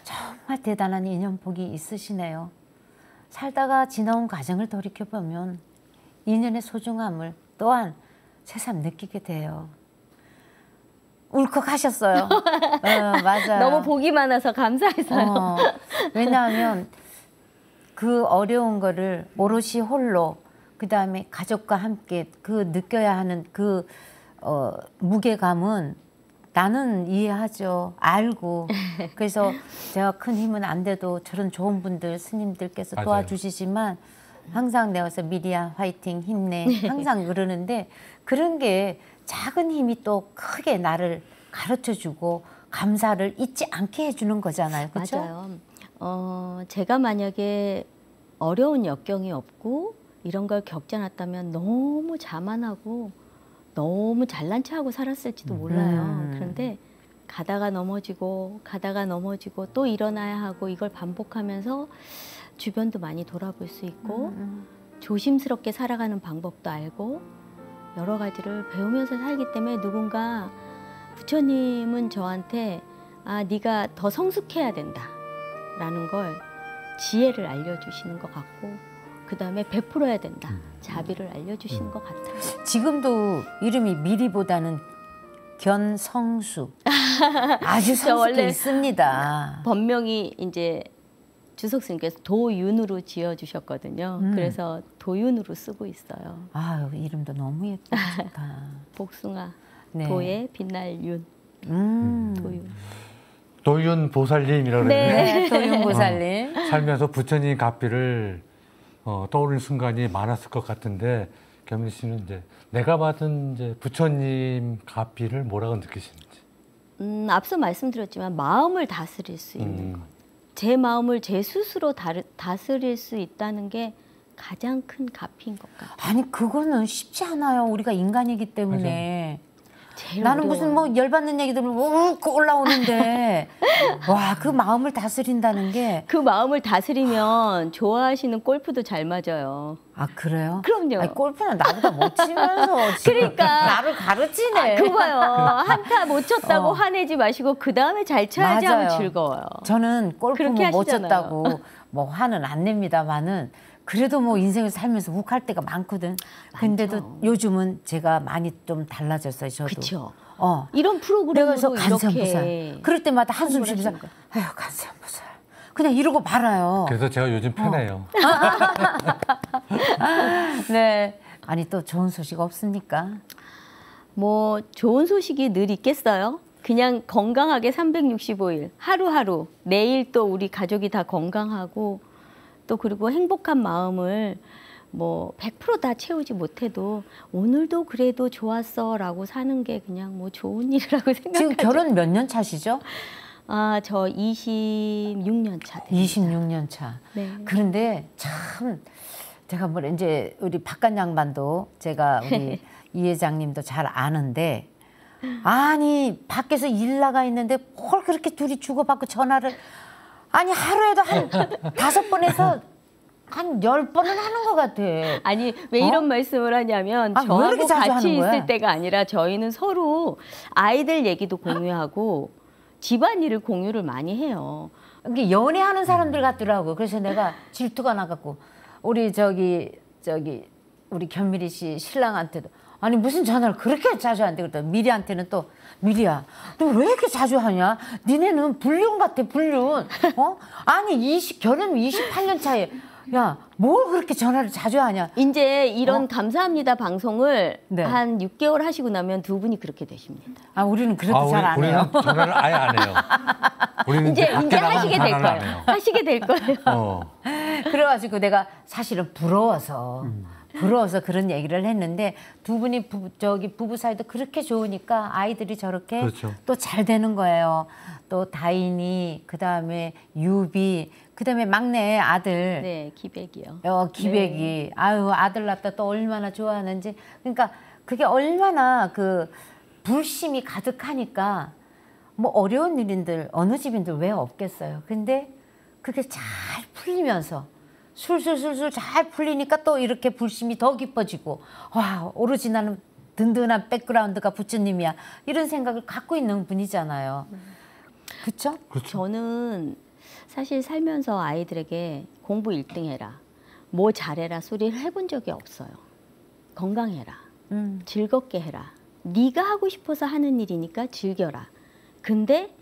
[SPEAKER 2] 정말 대단한 인연복이 있으시네요. 살다가 지나온 과정을 돌이켜보면 인연의 소중함을 또한 새삼 느끼게 돼요. 울컥하셨어요. 맞아요.
[SPEAKER 4] 너무 복이 많아서 감사해서요.
[SPEAKER 2] 왜냐하면 그 어려운 거를 오롯이 홀로 그다음에 가족과 함께 그 느껴야 하는 그 무게감은 나는 이해하죠. 알고. 그래서 제가 큰 힘은 안 돼도 저런 좋은 분들 스님들께서
[SPEAKER 1] 맞아요.
[SPEAKER 2] 도와주시지만 항상 내가서 미리야 화이팅 힘내 항상 그러는데 그런 게 작은 힘이 또 크게 나를 가르쳐주고 감사를 잊지 않게 해주는 거잖아요. 그렇죠?
[SPEAKER 4] 맞아요. 제가 만약에 어려운 역경이 없고 이런 걸 겪지 않았다면 너무 자만하고 너무 잘난 체하고 살았을지도 몰라요. 그런데 가다가 넘어지고 또 일어나야 하고 이걸 반복하면서 주변도 많이 돌아볼 수 있고 조심스럽게 살아가는 방법도 알고 여러 가지를 배우면서 살기 때문에 누군가 부처님은 저한테 네가 더 성숙해야 된다라는 걸 지혜를 알려주시는 것 같고 그 다음에 베풀어야 된다. 자비를 알려주시는 것 같아요.
[SPEAKER 2] 지금도 이름이 미리보다는 견성수 아주
[SPEAKER 4] 저
[SPEAKER 2] 성숙해
[SPEAKER 4] 원래
[SPEAKER 2] 있습니다.
[SPEAKER 4] 본명이 이제 주석 스님께서 도윤으로 지어주셨거든요. 그래서 도윤으로 쓰고 있어요.
[SPEAKER 2] 아유 이름도 너무 예쁘고 좋다.
[SPEAKER 4] 복숭아,
[SPEAKER 2] 네.
[SPEAKER 4] 도에 빛날 윤, 도윤.
[SPEAKER 1] 도윤 보살님이라고
[SPEAKER 2] 네,
[SPEAKER 1] 그러네요.
[SPEAKER 2] 도윤보살님.
[SPEAKER 1] 살면서 부처님 가피를 떠오르는 순간이 많았을 것 같은데 견미리 씨는 이제 내가 받은 이제 부처님 가피를 뭐라고 느끼시는지?
[SPEAKER 4] 앞서 말씀드렸지만 마음을 다스릴 수 있는 것. 제 마음을 제 스스로 다스릴 수 있다는 게 가장 큰 가피인 것 같아요.
[SPEAKER 2] 아니 그거는 쉽지 않아요. 우리가 인간이기 때문에.
[SPEAKER 4] 제일
[SPEAKER 2] 나는
[SPEAKER 4] 어려워요.
[SPEAKER 2] 무슨 뭐 열받는 얘기 들으면 욱 올라오는데 와 그 마음을 다스린다는 게
[SPEAKER 4] 그 마음을 다스리면 좋아하시는 골프도 잘 맞아요.
[SPEAKER 2] 아 그래요?
[SPEAKER 4] 그럼요.
[SPEAKER 2] 아니, 골프는 나보다 못 치면서 지금
[SPEAKER 4] 그러니까.
[SPEAKER 2] 나를 가르치네.
[SPEAKER 4] 그거요. 한타 못 쳤다고 화내지 마시고 그 다음에 잘 쳐야지 하면
[SPEAKER 2] 맞아요.
[SPEAKER 4] 즐거워요.
[SPEAKER 2] 저는 골프
[SPEAKER 4] 그렇게
[SPEAKER 2] 못
[SPEAKER 4] 하시잖아요.
[SPEAKER 2] 쳤다고 뭐 화는 안 냅니다만은 그래도 뭐 인생을 살면서 욱할 때가 많거든. 근데도 요즘은 제가 많이 좀 달라졌어요. 저도.
[SPEAKER 4] 그렇죠.
[SPEAKER 2] 내가
[SPEAKER 4] 이런 프로그램으로
[SPEAKER 2] 그래서
[SPEAKER 4] 이렇게
[SPEAKER 2] 간세음보살. 그럴 때마다 한숨 쉬면서
[SPEAKER 4] 하시는
[SPEAKER 2] 아유 간세음보살. 그냥 이러고 말아요.
[SPEAKER 1] 그래서 제가 요즘 편해요.
[SPEAKER 2] 네. 아니 또 좋은 소식 없습니까?
[SPEAKER 4] 뭐 좋은 소식이 늘 있겠어요? 그냥 건강하게 365일 하루하루 내일 또 우리 가족이 다 건강하고 또 그리고 행복한 마음을 뭐 100% 다 채우지 못해도 오늘도 그래도 좋았어라고 사는 게 그냥 뭐 좋은 일이라고 생각하죠.
[SPEAKER 2] 지금 결혼 몇 년 차시죠?
[SPEAKER 4] 저 26년 차 됩니다.
[SPEAKER 2] 26년 차.
[SPEAKER 4] 네.
[SPEAKER 2] 그런데 참 제가 뭐 이제 우리 바깥 양반도 제가 우리 이 회장님도 잘 아는데 아니 밖에서 일 나가 있는데 뭘 그렇게 둘이 주고받고 전화를 아니 하루에도 한 5번에서 한 10번은 하는 것 같아.
[SPEAKER 4] 아니 왜 이런 말씀을 하냐면
[SPEAKER 2] 왜 이렇게
[SPEAKER 4] 저하고
[SPEAKER 2] 자주
[SPEAKER 4] 같이
[SPEAKER 2] 하는 거야?
[SPEAKER 4] 있을 때가 아니라 저희는 서로 아이들 얘기도 공유하고 집안일을 공유를 많이 해요.
[SPEAKER 2] 이게 연애하는 사람들 같더라고. 그래서 내가 질투가 나갖고 우리 우리 견미리 씨 신랑한테도 아니 무슨 전화를 그렇게 자주 한대 그랬더니 미리한테는 또 미리야 너 왜 이렇게 자주 하냐? 니네는 불륜 같아 불륜. 아니 결혼 28년 차에 야 뭘 그렇게 전화를 자주 하냐?
[SPEAKER 4] 이제 이런 감사합니다 방송을
[SPEAKER 2] 네.
[SPEAKER 4] 한 6개월 하시고 나면 두 분이 그렇게 되십니다.
[SPEAKER 2] 아 우리는 그래도 잘 안 해요.
[SPEAKER 1] 우리는 전화를 아예 안 해요. 우리는
[SPEAKER 4] 이제
[SPEAKER 1] 밖에 나가면
[SPEAKER 4] 하시게 될
[SPEAKER 1] 전화를 안
[SPEAKER 4] 거예요.
[SPEAKER 1] 해요.
[SPEAKER 4] 하시게 될 거예요.
[SPEAKER 2] 그래가지고 내가 사실은 부러워서 그런 얘기를 했는데 두 분이 부부 사이도 그렇게 좋으니까 아이들이 저렇게
[SPEAKER 1] 그렇죠.
[SPEAKER 2] 또 잘 되는 거예요. 또 다인이 그다음에 유비 그다음에 막내 아들
[SPEAKER 4] 네, 기백이요.
[SPEAKER 2] 기백이
[SPEAKER 4] 네.
[SPEAKER 2] 아유 아들 낳다 또 얼마나 좋아하는지 그러니까 그게 얼마나 그 불심이 가득하니까 뭐 어려운 일인들 어느 집인들 왜 없겠어요. 근데 그게 잘 풀리면서 술술술술 잘 풀리니까 또 이렇게 불심이 더 깊어지고 와 오로지 나는 든든한 백그라운드가 부처님이야 이런 생각을 갖고 있는 분이잖아요. 그렇죠?
[SPEAKER 4] 저는 사실 살면서 아이들에게 공부 1등 해라, 뭐 잘해라 소리를 해본 적이 없어요. 건강해라, 즐겁게 해라, 네가 하고 싶어서 하는 일이니까 즐겨라. 근데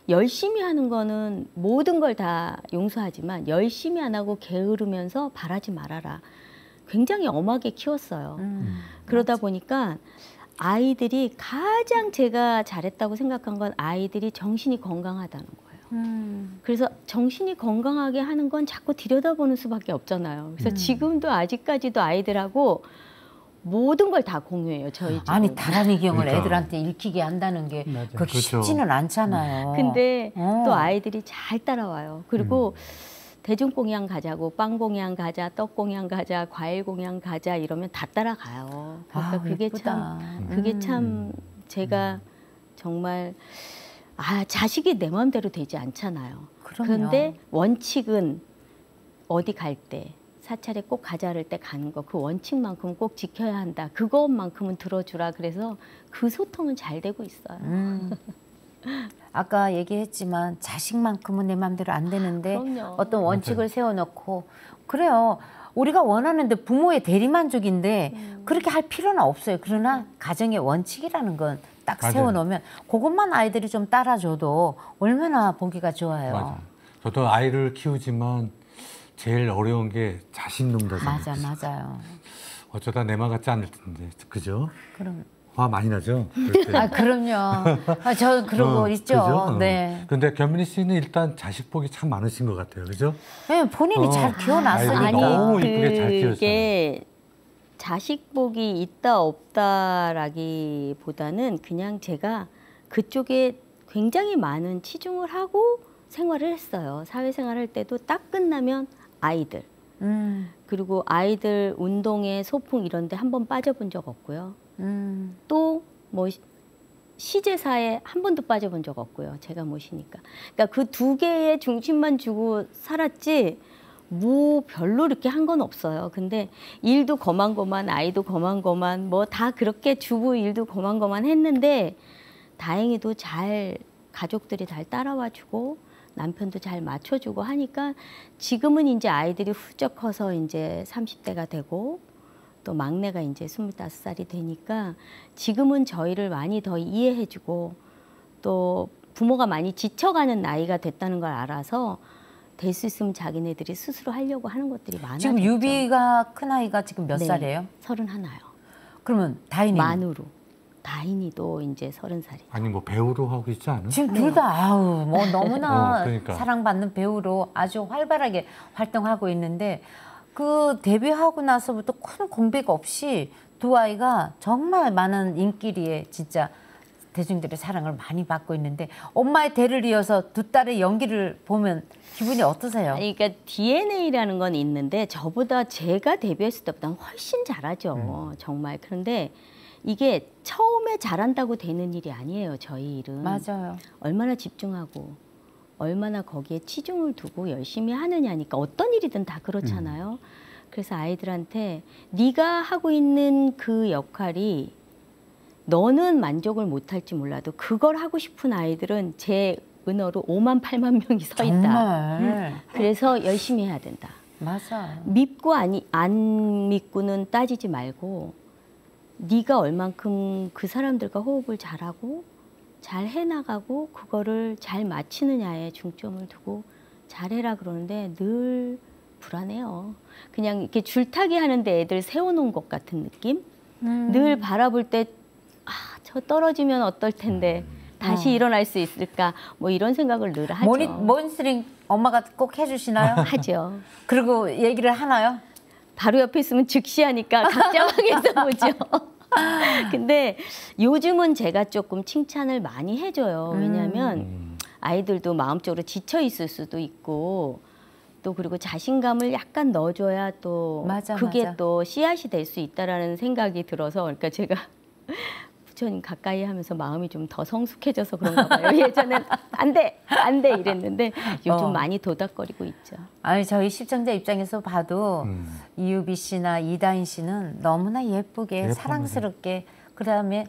[SPEAKER 4] 열심히 하는 거는 모든 걸 다 용서하지만 열심히 안 하고 게으르면서 바라지 말아라. 굉장히 엄하게 키웠어요. 그러다 보니까 아이들이 가장 제가 잘했다고 생각한 건 아이들이 정신이 건강하다는 거예요. 그래서 정신이 건강하게 하는 건 자꾸 들여다보는 수밖에 없잖아요. 그래서 지금도 아직까지도 아이들하고 모든 걸 다 공유해요. 저희 집은.
[SPEAKER 2] 아니 다란이경을
[SPEAKER 1] 그러니까.
[SPEAKER 2] 애들한테 읽히게 한다는 게
[SPEAKER 3] 맞아요.
[SPEAKER 2] 그게
[SPEAKER 1] 그렇죠.
[SPEAKER 2] 쉽지는 않잖아요.
[SPEAKER 4] 근데
[SPEAKER 2] 어.
[SPEAKER 4] 또 아이들이 잘 따라와요. 그리고 대중공양 가자고 빵공양 가자, 떡공양 가자, 과일공양 가자 이러면 다 따라가요. 그러니까
[SPEAKER 2] 아,
[SPEAKER 4] 그게
[SPEAKER 2] 예쁘다.
[SPEAKER 4] 그게 참 제가 정말 자식이 내 마음대로 되지 않잖아요.
[SPEAKER 2] 그럼요.
[SPEAKER 4] 그런데 원칙은 어디 갈 때 사찰에 꼭 가자 할 때 가는 거 그 원칙만큼 꼭 지켜야 한다. 그것만큼은 들어주라. 그래서 그 소통은 잘 되고 있어요.
[SPEAKER 2] 아까 얘기했지만 자식만큼은 내 마음대로 안 되는데
[SPEAKER 4] 그럼요.
[SPEAKER 2] 어떤 원칙을 세워놓고 그래요. 우리가 원하는데 부모의 대리만족인데 그렇게 할 필요는 없어요. 그러나 가정의 원칙이라는 건 딱
[SPEAKER 1] 맞아요.
[SPEAKER 2] 세워놓으면 그것만 아이들이 좀 따라줘도 얼마나 보기가 좋아요.
[SPEAKER 1] 맞아. 저도 아이를 키우지만 제일 어려운 게 자식 농사죠.
[SPEAKER 2] 맞아요.
[SPEAKER 1] 어쩌다 내 맘 같지 않을 텐데, 그죠?
[SPEAKER 2] 그럼
[SPEAKER 1] 화 많이 나죠? 그럴 때.
[SPEAKER 2] 그럼요. 저 그러고 있죠.
[SPEAKER 1] 그죠?
[SPEAKER 2] 네.
[SPEAKER 1] 근데 견민희 씨는 일단 자식 복이 참 많으신 것 같아요, 그죠?
[SPEAKER 2] 네, 본인이 잘 키워놨으니까.
[SPEAKER 1] 아이들이 너무 이쁘게 잘
[SPEAKER 4] 그게 자식복이 있다 없다라기보다는 그냥 제가 그쪽에 굉장히 많은 치중을 하고 생활을 했어요. 사회생활 할 때도 딱 끝나면 아이들 그리고 아이들 운동회 소풍 이런 데 한 번 빠져본 적 없고요. 또 뭐 시제사에 한 번도 빠져본 적 없고요. 제가 모시니까. 그러니까 그 두 개의 중심만 주고 살았지 뭐 별로 이렇게 한 건 없어요. 근데 일도 거만거만 아이도 거만거만 뭐 다 그렇게 주부 일도 거만거만 했는데 다행히도 잘 가족들이 잘 따라와 주고 남편도 잘 맞춰주고 하니까 지금은 이제 아이들이 훌쩍 커서 이제 30대가 되고 또 막내가 이제 25살이 되니까 지금은 저희를 많이 더 이해해주고 또 부모가 많이 지쳐가는 나이가 됐다는 걸 알아서 될 수 있으면 자기네들이 스스로 하려고 하는 것들이 많아졌죠.
[SPEAKER 2] 지금 유비가 큰아이가 지금 몇
[SPEAKER 4] 네,
[SPEAKER 2] 살이에요?
[SPEAKER 4] 31요.
[SPEAKER 2] 그러면 다인이
[SPEAKER 4] 만으로. 다인이도 이제 30살이.
[SPEAKER 1] 아니 뭐 배우로 하고 있지 않아?
[SPEAKER 2] 지금 둘 다 아우 뭐 너무나
[SPEAKER 1] 그러니까.
[SPEAKER 2] 사랑받는 배우로 아주 활발하게 활동하고 있는데 그 데뷔하고 나서부터 큰 공백 없이 두 아이가 정말 많은 인기리에 진짜 대중들의 사랑을 많이 받고 있는데 엄마의 대를 이어서 두 딸의 연기를 보면 기분이 어떠세요?
[SPEAKER 4] 그러니까 DNA라는 건 있는데 저보다 제가 데뷔했을 때보다 훨씬 잘하죠. 정말. 그런데 이게 처음에 잘한다고 되는 일이 아니에요. 저희 일은.
[SPEAKER 2] 맞아요.
[SPEAKER 4] 얼마나 집중하고 얼마나 거기에 치중을 두고 열심히 하느냐니까 어떤 일이든 다 그렇잖아요. 그래서 아이들한테 네가 하고 있는 그 역할이 너는 만족을 못할지 몰라도 그걸 하고 싶은 아이들은 제 은어로 5만 8만 명이 서 있다.
[SPEAKER 2] 정말
[SPEAKER 4] 그래서 열심히 해야 된다.
[SPEAKER 2] 맞아.
[SPEAKER 4] 믿고 안 믿고는 따지지 말고 네가 얼만큼 그 사람들과 호흡을 잘하고 잘 해나가고 그거를 잘 마치느냐에 중점을 두고 잘해라 그러는데 늘 불안해요. 그냥 이렇게 줄타기 하는데 애들 세워놓은 것 같은 느낌? 늘 바라볼 때 저 떨어지면 어떨 텐데 다시 일어날 수 있을까? 뭐 이런 생각을 늘 하죠.
[SPEAKER 2] 모니터링 엄마가 꼭 해주시나요?
[SPEAKER 4] 하죠.
[SPEAKER 2] 그리고 얘기를 하나요?
[SPEAKER 4] 바로 옆에 있으면 즉시 하니까 각자 방에서 보죠. 근데 요즘은 제가 조금 칭찬을 많이 해줘요. 왜냐하면 아이들도 마음적으로 지쳐 있을 수도 있고 또 그리고 자신감을 약간 넣어줘야 또
[SPEAKER 2] 맞아,
[SPEAKER 4] 그게
[SPEAKER 2] 맞아.
[SPEAKER 4] 또 씨앗이 될 수 있다라는 생각이 들어서 그러니까 제가 부처님 가까이 하면서 마음이 좀 더 성숙해져서 그런가 봐요. 예전엔 안 돼, 안 돼 이랬는데 요즘 많이 도닥거리고 있죠.
[SPEAKER 2] 아니 저희 시청자 입장에서 봐도 이유비 씨나 이다인 씨는 너무나 예쁘게 사랑스럽게 그다음에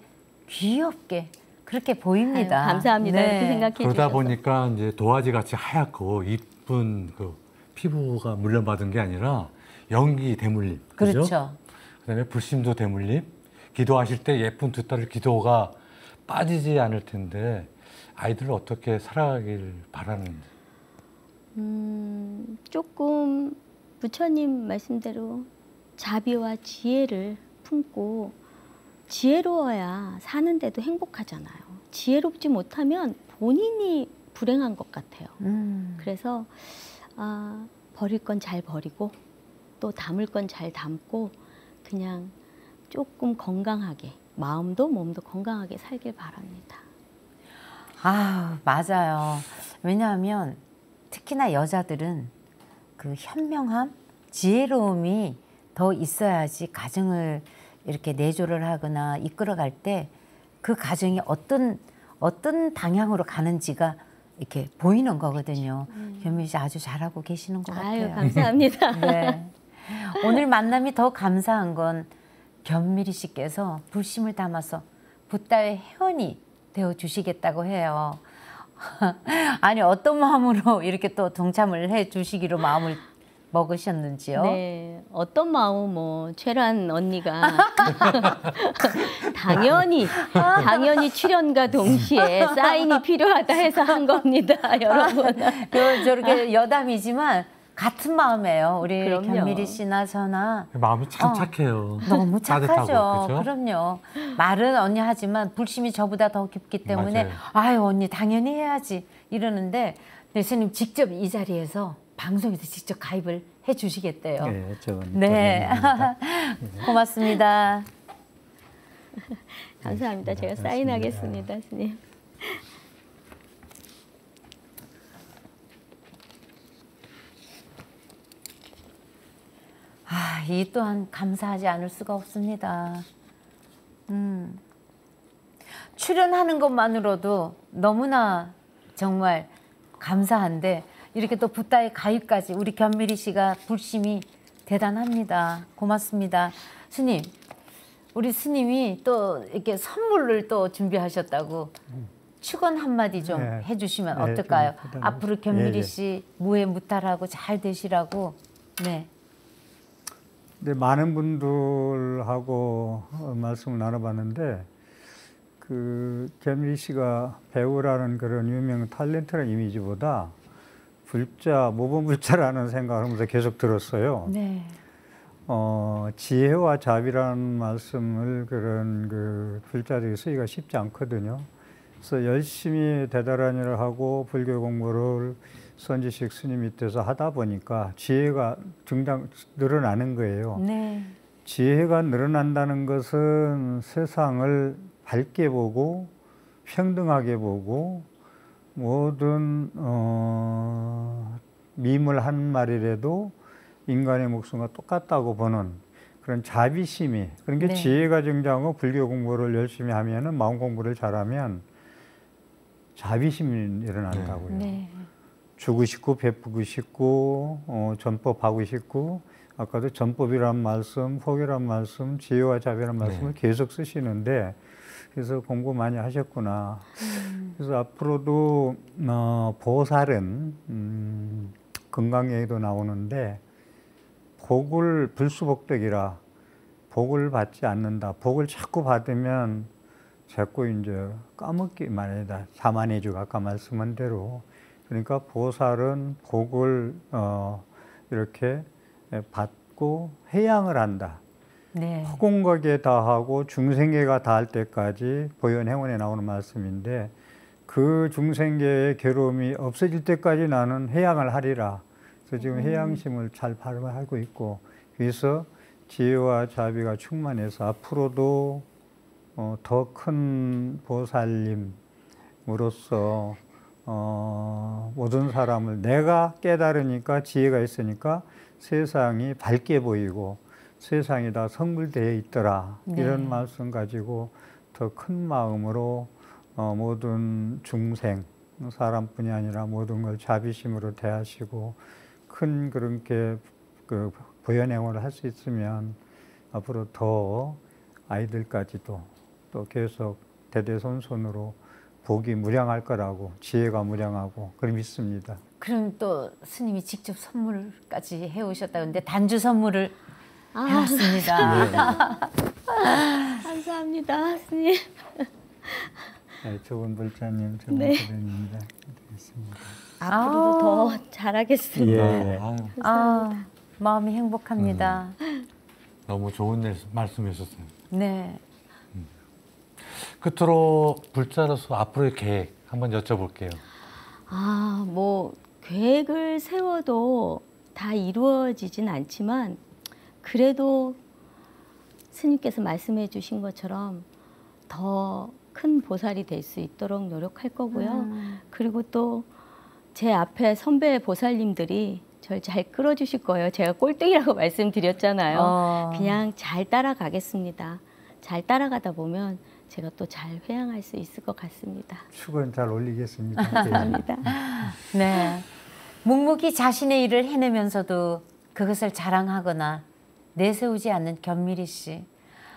[SPEAKER 2] 귀엽게 그렇게 보입니다.
[SPEAKER 4] 아유, 감사합니다.
[SPEAKER 2] 네.
[SPEAKER 4] 이렇게 생각해 주셔서.
[SPEAKER 1] 그러다 보니까 이제 도화지 같이 하얗고 이쁜 그 피부가 물려받은 게 아니라 연기 대물림. 그죠?
[SPEAKER 2] 그렇죠.
[SPEAKER 1] 그다음에 불심도 대물림. 기도하실 때 예쁜 두 딸의 기도가 빠지지 않을 텐데 아이들을 어떻게 살아가길 바라는지.
[SPEAKER 4] 조금 부처님 말씀대로 자비와 지혜를 품고 지혜로워야 사는데도 행복하잖아요. 지혜롭지 못하면 본인이 불행한 것 같아요. 그래서 버릴 건 잘 버리고 또 담을 건 잘 담고 그냥 조금 건강하게 마음도 몸도 건강하게 살길 바랍니다.
[SPEAKER 2] 아, 맞아요. 왜냐하면 특히나 여자들은 그 현명함, 지혜로움이 더 있어야지 가정을 이렇게 내조를 하거나 이끌어갈 때 그 가정이 어떤 방향으로 가는지가 이렇게 보이는 거거든요. 현미 씨 아주 잘하고 계시는 것 같아요.
[SPEAKER 4] 아유, 감사합니다.
[SPEAKER 2] 네. 오늘 만남이 더 감사한 건 견미리 씨께서 불심을 담아서 붓다의 회원이 되어 주시겠다고 해요. 아니 어떤 마음으로 이렇게 또 동참을 해 주시기로 마음을 먹으셨는지요?
[SPEAKER 4] 네, 어떤 마음 뭐 최란 언니가 당연히 출연과 동시에 사인이 필요하다 해서 한 겁니다, 여러분.
[SPEAKER 2] 저렇게 여담이지만 같은 마음이에요. 우리
[SPEAKER 4] 그럼요.
[SPEAKER 2] 견미리 씨나 저나
[SPEAKER 1] 마음이 참 착해요.
[SPEAKER 2] 너무
[SPEAKER 1] 따뜻하고,
[SPEAKER 2] 착하죠.
[SPEAKER 1] 그죠?
[SPEAKER 2] 그럼요. 말은 언니 하지만 불심이 저보다 더 깊기 때문에
[SPEAKER 1] 맞아요.
[SPEAKER 2] 아유 언니 당연히 해야지 이러는데 스님 직접 이 자리에서 방송에서 직접 가입을 해 주시겠대요.
[SPEAKER 3] 네, 저는
[SPEAKER 2] 네. 고맙습니다.
[SPEAKER 4] 감사합니다. 제가 사인하겠습니다, 스님.
[SPEAKER 2] 아, 이 또한 감사하지 않을 수가 없습니다. 출연하는 것만으로도 너무나 정말 감사한데 이렇게 또 붓다의 가입까지 우리 견미리 씨가 불심이 대단합니다. 고맙습니다. 스님, 우리 스님이 또 이렇게 선물을 또 준비하셨다고 축원 한마디 좀
[SPEAKER 3] 네.
[SPEAKER 2] 해주시면
[SPEAKER 3] 네,
[SPEAKER 2] 어떨까요?
[SPEAKER 3] 좀
[SPEAKER 2] 앞으로 견미리
[SPEAKER 3] 예, 예.
[SPEAKER 2] 씨 무해무탈하고 잘 되시라고. 네.
[SPEAKER 3] 네, 많은 분들하고 말씀을 나눠봤는데 그 견미리 씨가 배우라는 그런 유명 탤런트라는 이미지보다 불자, 모범불자라는 생각을 하면서 계속 들었어요.
[SPEAKER 2] 네.
[SPEAKER 3] 지혜와 자비라는 말씀을 그런 그 불자들이 쓰기가 쉽지 않거든요. 그래서 열심히 대단한 일을 하고 불교 공부를 선지식 스님 밑에서 하다 보니까 지혜가 늘어나는 거예요.
[SPEAKER 2] 네.
[SPEAKER 3] 지혜가 늘어난다는 것은 세상을 밝게 보고 평등하게 보고 모든 미물 한 마리라도 인간의 목숨과 똑같다고 보는 그런 자비심이 그런 게
[SPEAKER 2] 네.
[SPEAKER 3] 지혜가 증장하고 불교 공부를 열심히 하면은 마음 공부를 잘하면 자비심이 일어난다고요.
[SPEAKER 2] 네.
[SPEAKER 3] 주고 싶고 베푸고 싶고 전법하고 싶고 아까도 전법이란 말씀, 호기란 말씀, 지혜와 자비란 말씀을 계속 쓰시는데 그래서 공부 많이 하셨구나. 그래서 앞으로도 보살은 건강얘기도 나오는데 복을 불수복덕이라 복을 받지 않는다. 복을 자꾸 받으면 자꾸 이제 까먹기 말이다. 자만해지고 아까 말씀한 대로. 그러니까 보살은 복을 이렇게 받고 해양을 한다.
[SPEAKER 2] 네.
[SPEAKER 3] 허공각에 다하고 중생계가 다할 때까지 보현행원에 나오는 말씀인데 그 중생계의 괴로움이 없어질 때까지 나는 해양을 하리라. 그래서 지금 해양심을 잘 발휘하고 있고 그래서 지혜와 자비가 충만해서 앞으로도 더 큰 보살님으로서 모든 사람을 내가 깨달으니까 지혜가 있으니까 세상이 밝게 보이고 세상이 다 성불되어 있더라.
[SPEAKER 2] 네.
[SPEAKER 3] 이런 말씀 가지고 더 큰 마음으로 모든 중생, 사람뿐이 아니라 모든 걸 자비심으로 대하시고 큰 그렇게 그 부연행을 할 수 있으면 앞으로 더 아이들까지도 또 계속 대대손손으로 복이 무량할 거라고, 지혜가 무량하고 그렇게 믿습니다.
[SPEAKER 2] 그럼 또 스님이 직접 선물까지 해오셨다는데 단주 선물을
[SPEAKER 4] 아,
[SPEAKER 2] 해왔습니다.
[SPEAKER 4] 감사합니다, 스님.
[SPEAKER 3] 네, 좋은 불자님, 좋은
[SPEAKER 4] 네.
[SPEAKER 3] 대변입니다. 드리겠습니다.
[SPEAKER 4] 앞으로도 더 잘하겠습니다.
[SPEAKER 3] 예.
[SPEAKER 1] 아유,
[SPEAKER 2] 아, 마음이 행복합니다.
[SPEAKER 1] 너무 좋은 말씀이셨어요.
[SPEAKER 2] 네.
[SPEAKER 1] 끝으로 불자로서 앞으로의 계획 한번 여쭤볼게요.
[SPEAKER 4] 아, 뭐 계획을 세워도 다 이루어지진 않지만 그래도 스님께서 말씀해 주신 것처럼 더 큰 보살이 될 수 있도록 노력할 거고요. 그리고 또 제 앞에 선배 보살님들이 절 잘 끌어주실 거예요. 제가 꼴등이라고 말씀드렸잖아요. 그냥 잘 따라가겠습니다. 잘 따라가다 보면 제가 또 잘 회양할 수 있을 것 같습니다.
[SPEAKER 3] 축은 잘 올리겠습니다.
[SPEAKER 4] 감사합니다.
[SPEAKER 2] 네. 묵묵히 자신의 일을 해내면서도 그것을 자랑하거나 내세우지 않는 견미리 씨.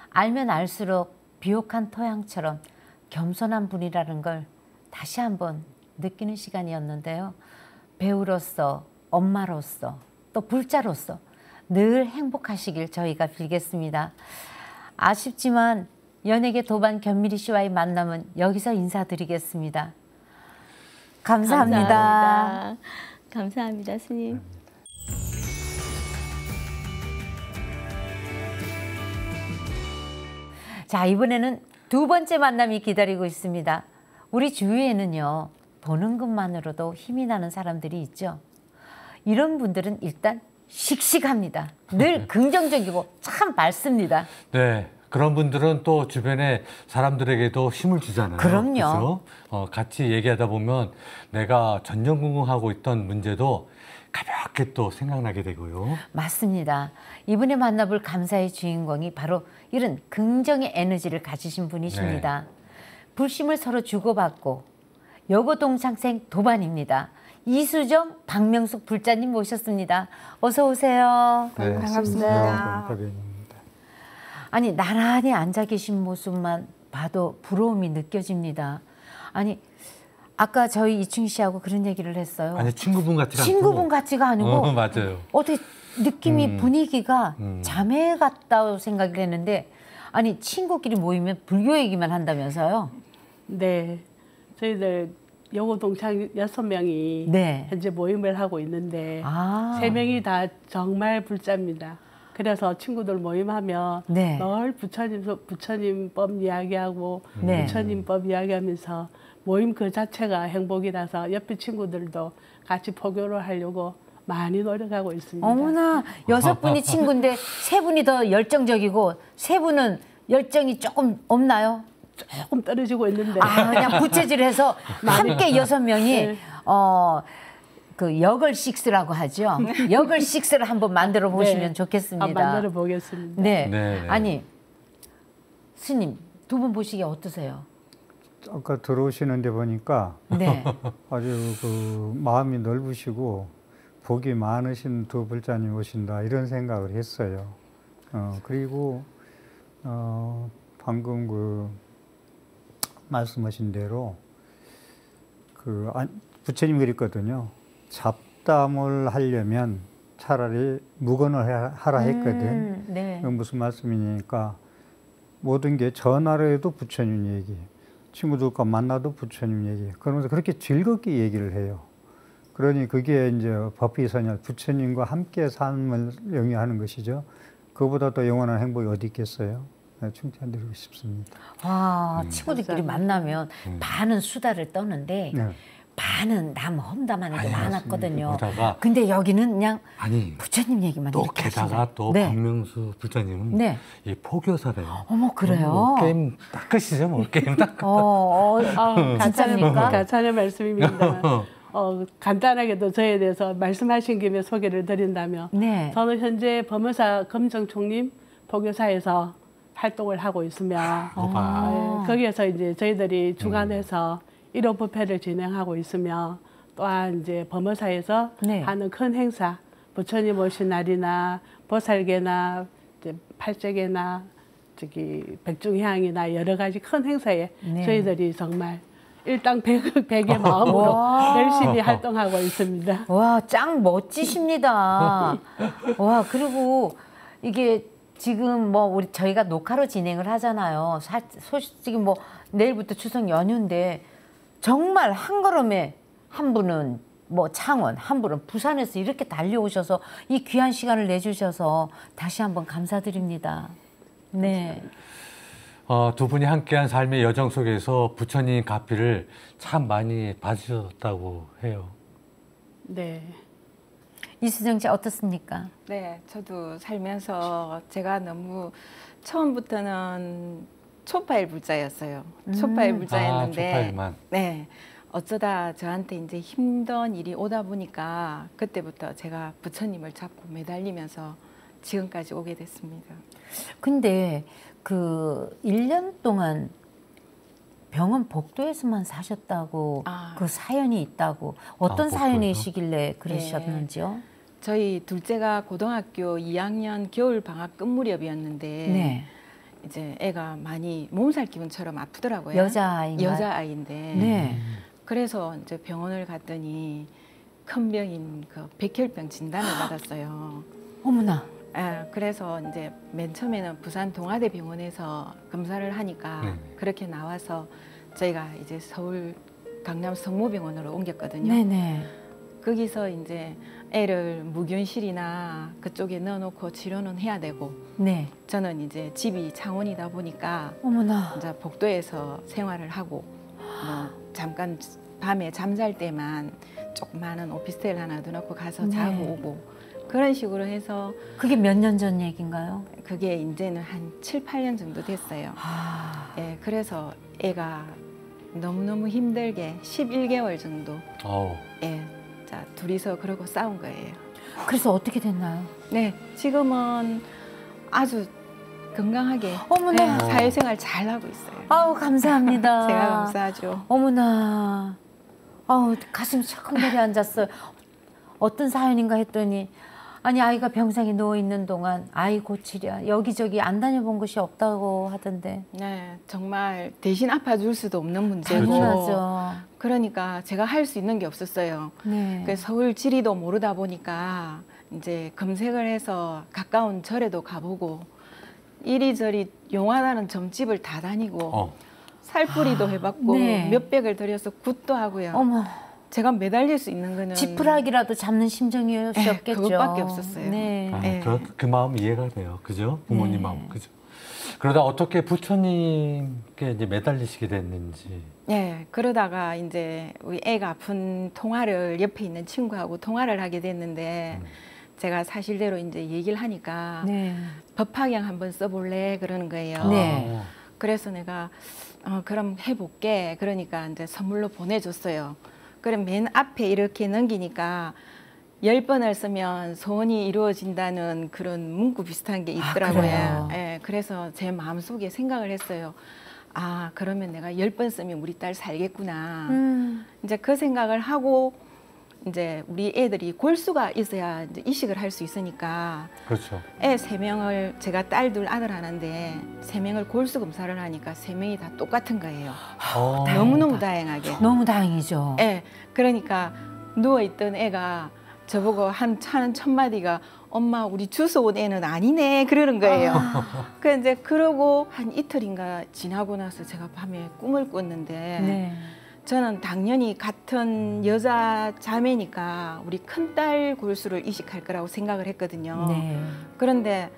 [SPEAKER 2] 알면 알수록 비옥한 토양처럼 겸손한 분이라는 걸 다시 한번 느끼는 시간이었는데요. 배우로서, 엄마로서, 또 불자로서 늘 행복하시길 저희가 빌겠습니다. 아쉽지만 연예계 도반 견미리 씨와의 만남은 여기서 인사드리겠습니다. 감사합니다.
[SPEAKER 4] 감사합니다. 감사합니다, 스님.
[SPEAKER 2] 자, 이번에는 두 번째 만남이 기다리고 있습니다. 우리 주위에는요, 보는 것만으로도 힘이 나는 사람들이 있죠. 이런 분들은 일단 씩씩합니다. 늘 긍정적이고 참 밝습니다.
[SPEAKER 1] 네. 그런 분들은 또 주변에 사람들에게도 힘을 주잖아요.
[SPEAKER 2] 그럼요.
[SPEAKER 1] 그렇죠? 같이 얘기하다 보면 내가 전전긍긍하고 있던 문제도 가볍게 또 생각나게 되고요.
[SPEAKER 2] 맞습니다. 이번에 만나볼 감사의 주인공이 바로 이런 긍정의 에너지를 가지신 분이십니다. 불심을 서로 주고받고 여고동창생 도반입니다. 이수정, 박명숙 불자님 모셨습니다. 어서 오세요.
[SPEAKER 1] 네.
[SPEAKER 5] 반갑습니다.
[SPEAKER 3] 대변입니다.
[SPEAKER 2] 아니, 나란히 앉아 계신 모습만 봐도 부러움이 느껴집니다. 아니, 아까 저희 이충희 씨하고 그런 얘기를 했어요.
[SPEAKER 1] 아니 친구분 같지가 않고.
[SPEAKER 2] 친구분 같지가 아니고
[SPEAKER 1] 맞아요.
[SPEAKER 2] 어떻게 느낌이 분위기가
[SPEAKER 1] 음.
[SPEAKER 2] 자매 같다고 생각을 했는데 아니 친구끼리 모이면 불교 얘기만 한다면서요?
[SPEAKER 5] 네, 저희들 여고 동창 6명이
[SPEAKER 2] 네.
[SPEAKER 5] 현재 모임을 하고 있는데
[SPEAKER 2] 아.
[SPEAKER 5] 3명이 다 정말 불자입니다. 그래서 친구들 모임하면
[SPEAKER 2] 네.
[SPEAKER 5] 늘 부처님법 이야기하고
[SPEAKER 2] 네.
[SPEAKER 5] 부처님법 이야기하면서 모임 그 자체가 행복이라서 옆에 친구들도 같이 포교를 하려고 많이 노력하고 있습니다.
[SPEAKER 2] 어머나 6분이 친구인데 3분이 더 열정적이고 3분은 열정이 조금 없나요?
[SPEAKER 5] 조금 떨어지고 있는데
[SPEAKER 2] 아 그냥 부채질해서 함께 6명이
[SPEAKER 5] 네.
[SPEAKER 2] 그 역을 식스라고 하죠. 역을 식스를 한번 만들어 보시면
[SPEAKER 5] 네.
[SPEAKER 2] 좋겠습니다.
[SPEAKER 5] 한번 만들어 보겠습니다.
[SPEAKER 2] 네.
[SPEAKER 1] 네, 네.
[SPEAKER 2] 아니 스님 두 분 보시기에 어떠세요?
[SPEAKER 3] 아까 들어오시는데 보니까
[SPEAKER 2] 네.
[SPEAKER 3] 아주 그 마음이 넓으시고 복이 많으신 두 불자님 오신다 이런 생각을 했어요. 그리고 방금 그 말씀하신 대로 그 부처님 그랬거든요. 잡담을 하려면 차라리 묵언을 하라 했거든.
[SPEAKER 2] 네.
[SPEAKER 3] 그건 무슨 말씀이니까 모든 게 전화로 해도 부처님 얘기, 친구들과 만나도 부처님 얘기. 그러면서 그렇게 즐겁게 얘기를 해요. 그러니 그게 이제 법비선열, 부처님과 함께 삶을 영위하는 것이죠. 그보다 더 영원한 행복이 어디 있겠어요? 네, 칭찬드리고 싶습니다.
[SPEAKER 2] 와 친구들끼리 만나면 반은 수다를 떠는데
[SPEAKER 3] 네.
[SPEAKER 2] 반은 남 험담하는 게
[SPEAKER 1] 아니,
[SPEAKER 2] 많았거든요.
[SPEAKER 1] 그러다가
[SPEAKER 2] 근데 여기는 그냥
[SPEAKER 1] 아니
[SPEAKER 2] 부처님 얘기만
[SPEAKER 1] 또
[SPEAKER 2] 이렇게
[SPEAKER 1] 게다가
[SPEAKER 2] 하시네.
[SPEAKER 1] 또
[SPEAKER 2] 네.
[SPEAKER 1] 박명수 불자님은
[SPEAKER 2] 네.
[SPEAKER 1] 이 포교사래요.
[SPEAKER 2] 어머 그래요?
[SPEAKER 1] 뭐 게임 닦으시죠, 뭐 게임 닦.
[SPEAKER 2] 진짜입니까?
[SPEAKER 5] 간단한 말씀입니다. 간단하게도 저에 대해서 말씀하신 김에 소개를 드린다면
[SPEAKER 2] 네.
[SPEAKER 5] 저는 현재 법무사 검정총림 포교사에서 활동을 하고 있으며
[SPEAKER 1] 아.
[SPEAKER 5] 거기에서 이제 저희들이 주관해서 1호 부패를 진행하고 있으며 또한 이제 범어사에서
[SPEAKER 2] 네.
[SPEAKER 5] 하는 큰 행사 부처님 오신 날이나 보살개나 이제 팔제개나 저기 백중향이나 여러 가지 큰 행사에
[SPEAKER 2] 네.
[SPEAKER 5] 저희들이 정말 일당 백의 마음으로
[SPEAKER 2] 와.
[SPEAKER 5] 열심히 활동하고 있습니다.
[SPEAKER 2] 와, 짱 멋지십니다. 와, 그리고 이게 지금 뭐 우리 저희가 녹화로 진행을 하잖아요. 솔직히 뭐 내일부터 추석 연휴인데 정말 한 걸음에 한 분은 뭐 창원, 한 분은 부산에서 이렇게 달려오셔서 이 귀한 시간을 내주셔서 다시 한번 감사드립니다. 네.
[SPEAKER 1] 두 분이 함께한 삶의 여정 속에서 부처님 가피를 참 많이 받으셨다고 해요.
[SPEAKER 5] 네.
[SPEAKER 2] 이수정 씨 어떻습니까?
[SPEAKER 6] 네, 저도 살면서 제가 너무 처음부터는 초파일 불자였어요. 초파일 불자였는데,
[SPEAKER 1] 초파일만.
[SPEAKER 6] 네, 어쩌다 저한테 이제 힘든 일이 오다 보니까 그때부터 제가 부처님을 잡고 매달리면서 지금까지 오게 됐습니다.
[SPEAKER 2] 근데 그 1년 동안 병원 복도에서만 사셨다고
[SPEAKER 6] 아.
[SPEAKER 2] 그 사연이 있다고 어떤
[SPEAKER 1] 복도에서?
[SPEAKER 2] 사연이시길래 그러셨는지요?
[SPEAKER 6] 저희 둘째가 고등학교 2학년 겨울 방학 끝 무렵이었는데
[SPEAKER 2] 네.
[SPEAKER 6] 이제 애가 많이 몸살 기운처럼 아프더라고요.
[SPEAKER 2] 여자아이인가요?
[SPEAKER 6] 여자아이인데
[SPEAKER 2] 네.
[SPEAKER 6] 그래서 이제 병원을 갔더니 큰 병인 그 백혈병 진단을 받았어요.
[SPEAKER 2] 어머나.
[SPEAKER 6] 그래서 이제 맨 처음에는 부산 동아대 병원에서 검사를 하니까
[SPEAKER 1] 네.
[SPEAKER 6] 그렇게 나와서 저희가 이제 서울 강남 성모병원으로 옮겼거든요.
[SPEAKER 2] 네네.
[SPEAKER 6] 거기서 이제 애를 무균실이나 그쪽에 넣어놓고 치료는 해야 되고
[SPEAKER 2] 네.
[SPEAKER 6] 저는 이제 집이 창원이다 보니까
[SPEAKER 2] 어머나.
[SPEAKER 6] 이제 복도에서 생활을 하고 뭐 잠깐 밤에 잠잘 때만 조그마한 오피스텔 하나 넣어놓고 가서
[SPEAKER 2] 네.
[SPEAKER 6] 자고 오고 그런 식으로 해서
[SPEAKER 2] 그게 몇 년 전 얘기인가요?
[SPEAKER 6] 그게 이제는 한 7, 8년 정도 됐어요.
[SPEAKER 2] 아.
[SPEAKER 6] 예, 그래서 애가 너무너무 힘들게 11개월 정도 예, 자 둘이서 그러고 싸운 거예요.
[SPEAKER 2] 그래서 어떻게 됐나요?
[SPEAKER 6] 네, 지금은 아주 건강하게
[SPEAKER 2] 어머나.
[SPEAKER 6] 네, 사회생활 잘 하고 있어요.
[SPEAKER 2] 아우 감사합니다.
[SPEAKER 6] 제가 감사하죠.
[SPEAKER 2] 어머나. 아우 가슴이 철컹 내려앉았어요. 어떤 사연인가 했더니 아니 아이가 병상에 누워 있는 동안 아이 고치랴 여기저기 안 다녀본 곳이 없다고 하던데.
[SPEAKER 6] 네, 정말 대신 아파줄 수도 없는 문제고
[SPEAKER 2] 당연하죠.
[SPEAKER 6] 그러니까 제가 할 수 있는 게 없었어요.
[SPEAKER 2] 네.
[SPEAKER 6] 그 서울 지리도 모르다 보니까 이제 검색을 해서 가까운 절에도 가보고 이리저리 용하다는 점집을 다 다니고 살뿌리도 해봤고
[SPEAKER 2] 네.
[SPEAKER 6] 몇백을 들여서 굿도 하고요.
[SPEAKER 2] 어머.
[SPEAKER 6] 제가 매달릴 수 있는 거는
[SPEAKER 2] 지푸라기라도 잡는 심정이었겠죠.
[SPEAKER 6] 그것밖에 없었어요.
[SPEAKER 2] 네.
[SPEAKER 6] 네.
[SPEAKER 1] 그 마음 이해가 돼요. 그죠? 부모님
[SPEAKER 2] 네.
[SPEAKER 1] 마음. 그죠? 그러다 어떻게 부처님께 이제 매달리시게 됐는지.
[SPEAKER 6] 네, 그러다가 이제 우리 애가 아픈 통화를 옆에 있는 친구하고 통화를 하게 됐는데 제가 사실대로 이제 얘기를 하니까
[SPEAKER 2] 네.
[SPEAKER 6] 법화경 한번 써볼래 그러는 거예요.
[SPEAKER 2] 네.
[SPEAKER 6] 그래서 내가 그럼 해볼게. 그러니까 이제 선물로 보내줬어요. 그럼 맨 앞에 이렇게 넘기니까 10번을 쓰면 소원이 이루어진다는 그런 문구 비슷한 게 있더라고요.
[SPEAKER 2] 그래요?
[SPEAKER 6] 예, 그래서 제 마음속에 생각을 했어요. 아, 그러면 내가 10번 쓰면 우리 딸 살겠구나. 이제 그 생각을 하고 이제 우리 애들이 골수가 있어야 이제 이식을 할 수 있으니까
[SPEAKER 1] 그렇죠.
[SPEAKER 6] 애 3명을 제가 딸 둘 아들 하나인데 3명을 골수 검사를 하니까 3명이 다 똑같은 거예요. 너무너무 다행하게.
[SPEAKER 2] 너무 다행이죠.
[SPEAKER 6] 예, 그러니까 누워있던 애가 저보고 하는 첫 마디가 엄마 우리 주워 온 애는 아니네 그러는 거예요. 그 이제 그러고 한 이틀인가 지나고 나서 제가 밤에 꿈을 꿨는데
[SPEAKER 2] 네.
[SPEAKER 6] 저는 당연히 같은 여자 자매니까 우리 큰딸 골수를 이식할 거라고 생각을 했거든요.
[SPEAKER 2] 네.
[SPEAKER 6] 그런데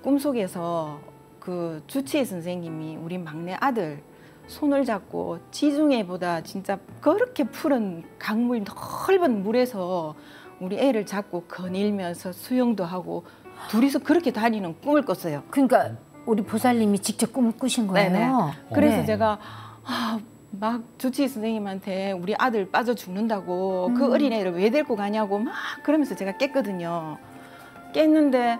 [SPEAKER 6] 꿈속에서 그 주치의 선생님이 우리 막내 아들 손을 잡고 지중해보다 진짜 그렇게 푸른 강물 넓은 물에서 우리 애를 잡고 거닐면서 수영도 하고 둘이서 그렇게 다니는 꿈을 꿨어요.
[SPEAKER 2] 그러니까 우리 보살님이 직접 꿈을 꾸신 거예요.
[SPEAKER 6] 네네. 그래서
[SPEAKER 2] 네.
[SPEAKER 6] 제가 막 주치의 선생님한테 우리 아들 빠져 죽는다고 그 어린애를 왜 데리고 가냐고 막 그러면서 제가 깼거든요. 깼는데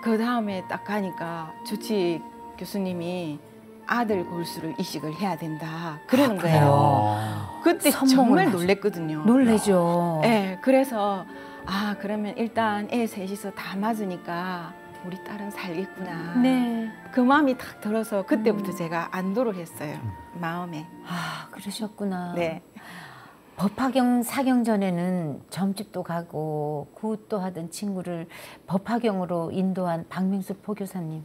[SPEAKER 6] 그 다음에 딱 가니까 주치 교수님이 아들 골수를 이식을 해야 된다 그러는 거예요. 그때 정말 놀랬거든요.
[SPEAKER 2] 놀래죠.
[SPEAKER 6] 네, 그래서 아 그러면 일단 애 셋이서 다 맞으니까 우리 딸은 살겠구나.
[SPEAKER 2] 네.
[SPEAKER 6] 그 마음이 딱 들어서 그때부터 제가 안도를 했어요. 마음에.
[SPEAKER 2] 아, 그러셨구나.
[SPEAKER 6] 네.
[SPEAKER 2] 법화경 사경 전에는 점집도 가고 굿도 하던 친구를 법화경으로 인도한 박명수 포교사님.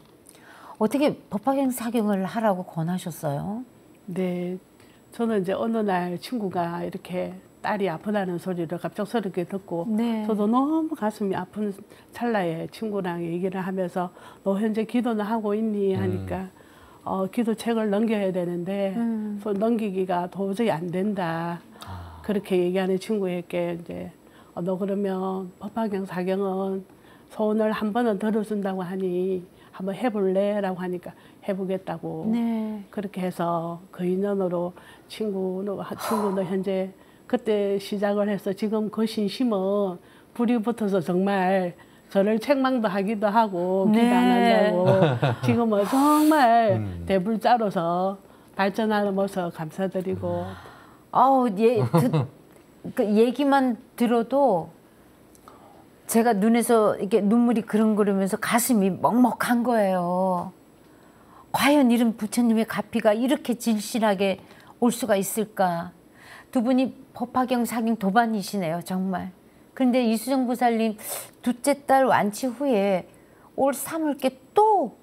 [SPEAKER 2] 어떻게 법화경 사경을 하라고 권하셨어요?
[SPEAKER 5] 네, 저는 이제 어느 날 친구가 이렇게 딸이 아프다는 소리를 갑작스럽게 듣고
[SPEAKER 2] 네.
[SPEAKER 5] 저도 너무 가슴이 아픈 찰나에 친구랑 얘기를 하면서 너 현재 기도는 하고 있니 하니까 기도책을 넘겨야 되는데 넘기기가 도저히 안 된다. 그렇게 얘기하는 친구에게 이제 너 그러면 법화경 사경은 소원을 한 번은 들어준다고 하니 한번 해볼래? 라고 하니까 해보겠다고.
[SPEAKER 2] 네.
[SPEAKER 5] 그렇게 해서 그 인연으로 친구는 현재 그때 시작을 해서 지금 그 신심은 불이 붙어서 정말 저를 책망도 하기도 하고
[SPEAKER 2] 네.
[SPEAKER 5] 기도 안 한다고 지금은 정말 대불자로서 발전하는 모습 감사드리고
[SPEAKER 2] 아우, 그 얘기만 들어도 제가 눈에서 이렇게 눈물이 그릉그르면서 가슴이 먹먹한 거예요. 과연 이런 부처님의 가피가 이렇게 진실하게 올 수가 있을까? 두 분이 법화경 사경 도반이시네요, 정말. 그런데 이수정 보살님 둘째 딸 완치 후에 올 3월께 또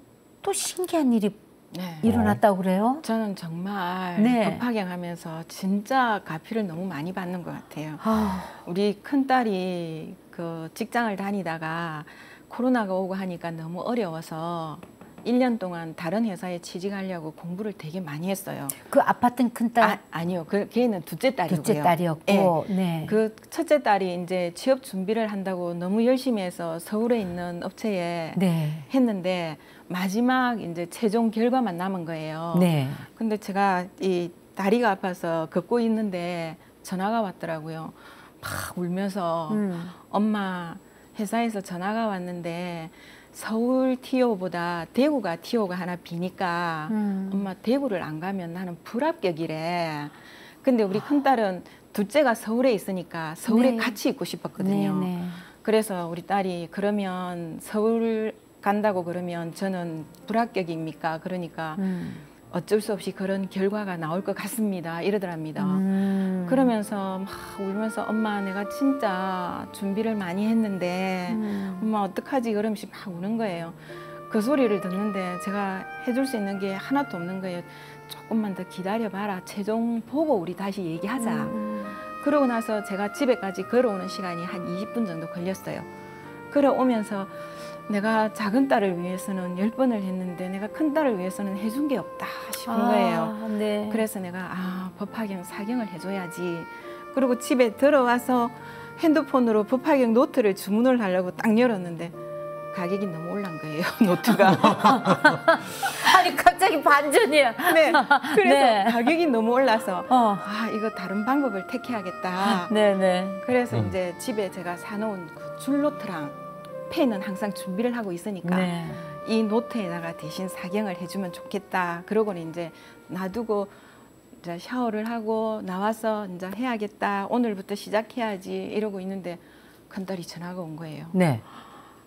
[SPEAKER 2] 신기한 일이
[SPEAKER 6] 네.
[SPEAKER 2] 일어났다고 그래요?
[SPEAKER 6] 저는 정말
[SPEAKER 2] 네.
[SPEAKER 6] 법화경 하면서 진짜 가피를 너무 많이 받는 것 같아요.
[SPEAKER 2] 아,
[SPEAKER 6] 우리 큰딸이 그 직장을 다니다가 코로나가 오고 하니까 너무 어려워서 1년 동안 다른 회사에 취직하려고 공부를 되게 많이 했어요.
[SPEAKER 2] 그 아팠던 큰딸
[SPEAKER 6] 아니요. 걔는 둘째 딸이고요.
[SPEAKER 2] 둘째 딸이었고, 네.
[SPEAKER 6] 그 첫째 딸이 이제 취업 준비를 한다고 너무 열심히 해서 서울에 있는 업체에
[SPEAKER 2] 네.
[SPEAKER 6] 했는데 마지막 이제 최종 결과만 남은 거예요.
[SPEAKER 2] 네.
[SPEAKER 6] 근데 제가 이 다리가 아파서 걷고 있는데 전화가 왔더라고요. 막 울면서 엄마 회사에서 전화가 왔는데 서울 TO보다 대구가 TO가 하나 비니까 엄마 대구를 안 가면 나는 불합격이래. 근데 우리 큰딸은 둘째가 서울에 있으니까 서울에
[SPEAKER 2] 네.
[SPEAKER 6] 같이 있고 싶었거든요.
[SPEAKER 2] 네, 네.
[SPEAKER 6] 그래서 우리 딸이 그러면 서울 간다고 그러면 저는 불합격입니까? 그러니까 어쩔 수 없이 그런 결과가 나올 것 같습니다. 이러더랍니다. 그러면서 막 울면서 엄마 내가 진짜 준비를 많이 했는데 엄마 어떡하지? 그러면서 막 우는 거예요. 그 소리를 듣는데 제가 해줄 수 있는 게 하나도 없는 거예요. 조금만 더 기다려봐라. 최종 보고 우리 다시 얘기하자. 그러고 나서 제가 집에까지 걸어오는 시간이 한 20분 정도 걸렸어요. 걸어오면서 내가 작은 딸을 위해서는 10번을 했는데 내가 큰 딸을 위해서는 해준 게 없다 싶은 거예요.
[SPEAKER 2] 네.
[SPEAKER 6] 그래서 내가 법화경 사경을 해줘야지. 그리고 집에 들어와서 핸드폰으로 법화경 노트를 주문을 하려고 딱 열었는데 가격이 너무 올란 거예요. 노트가.
[SPEAKER 2] 아니 갑자기 반전이야.
[SPEAKER 6] 네. 그래서
[SPEAKER 2] 네.
[SPEAKER 6] 가격이 너무 올라서 이거 다른 방법을 택해야겠다.
[SPEAKER 2] 네네.
[SPEAKER 6] 그래서 이제 집에 제가 사놓은 그 줄노트랑 펜은 항상 준비를 하고 있으니까
[SPEAKER 2] 네.
[SPEAKER 6] 이 노트에다가 대신 사경을 해주면 좋겠다. 그러고는 이제 놔두고 이제 샤워를 하고 나와서 이제 해야겠다. 오늘부터 시작해야지 이러고 있는데 큰딸이 전화가 온 거예요.
[SPEAKER 2] 네.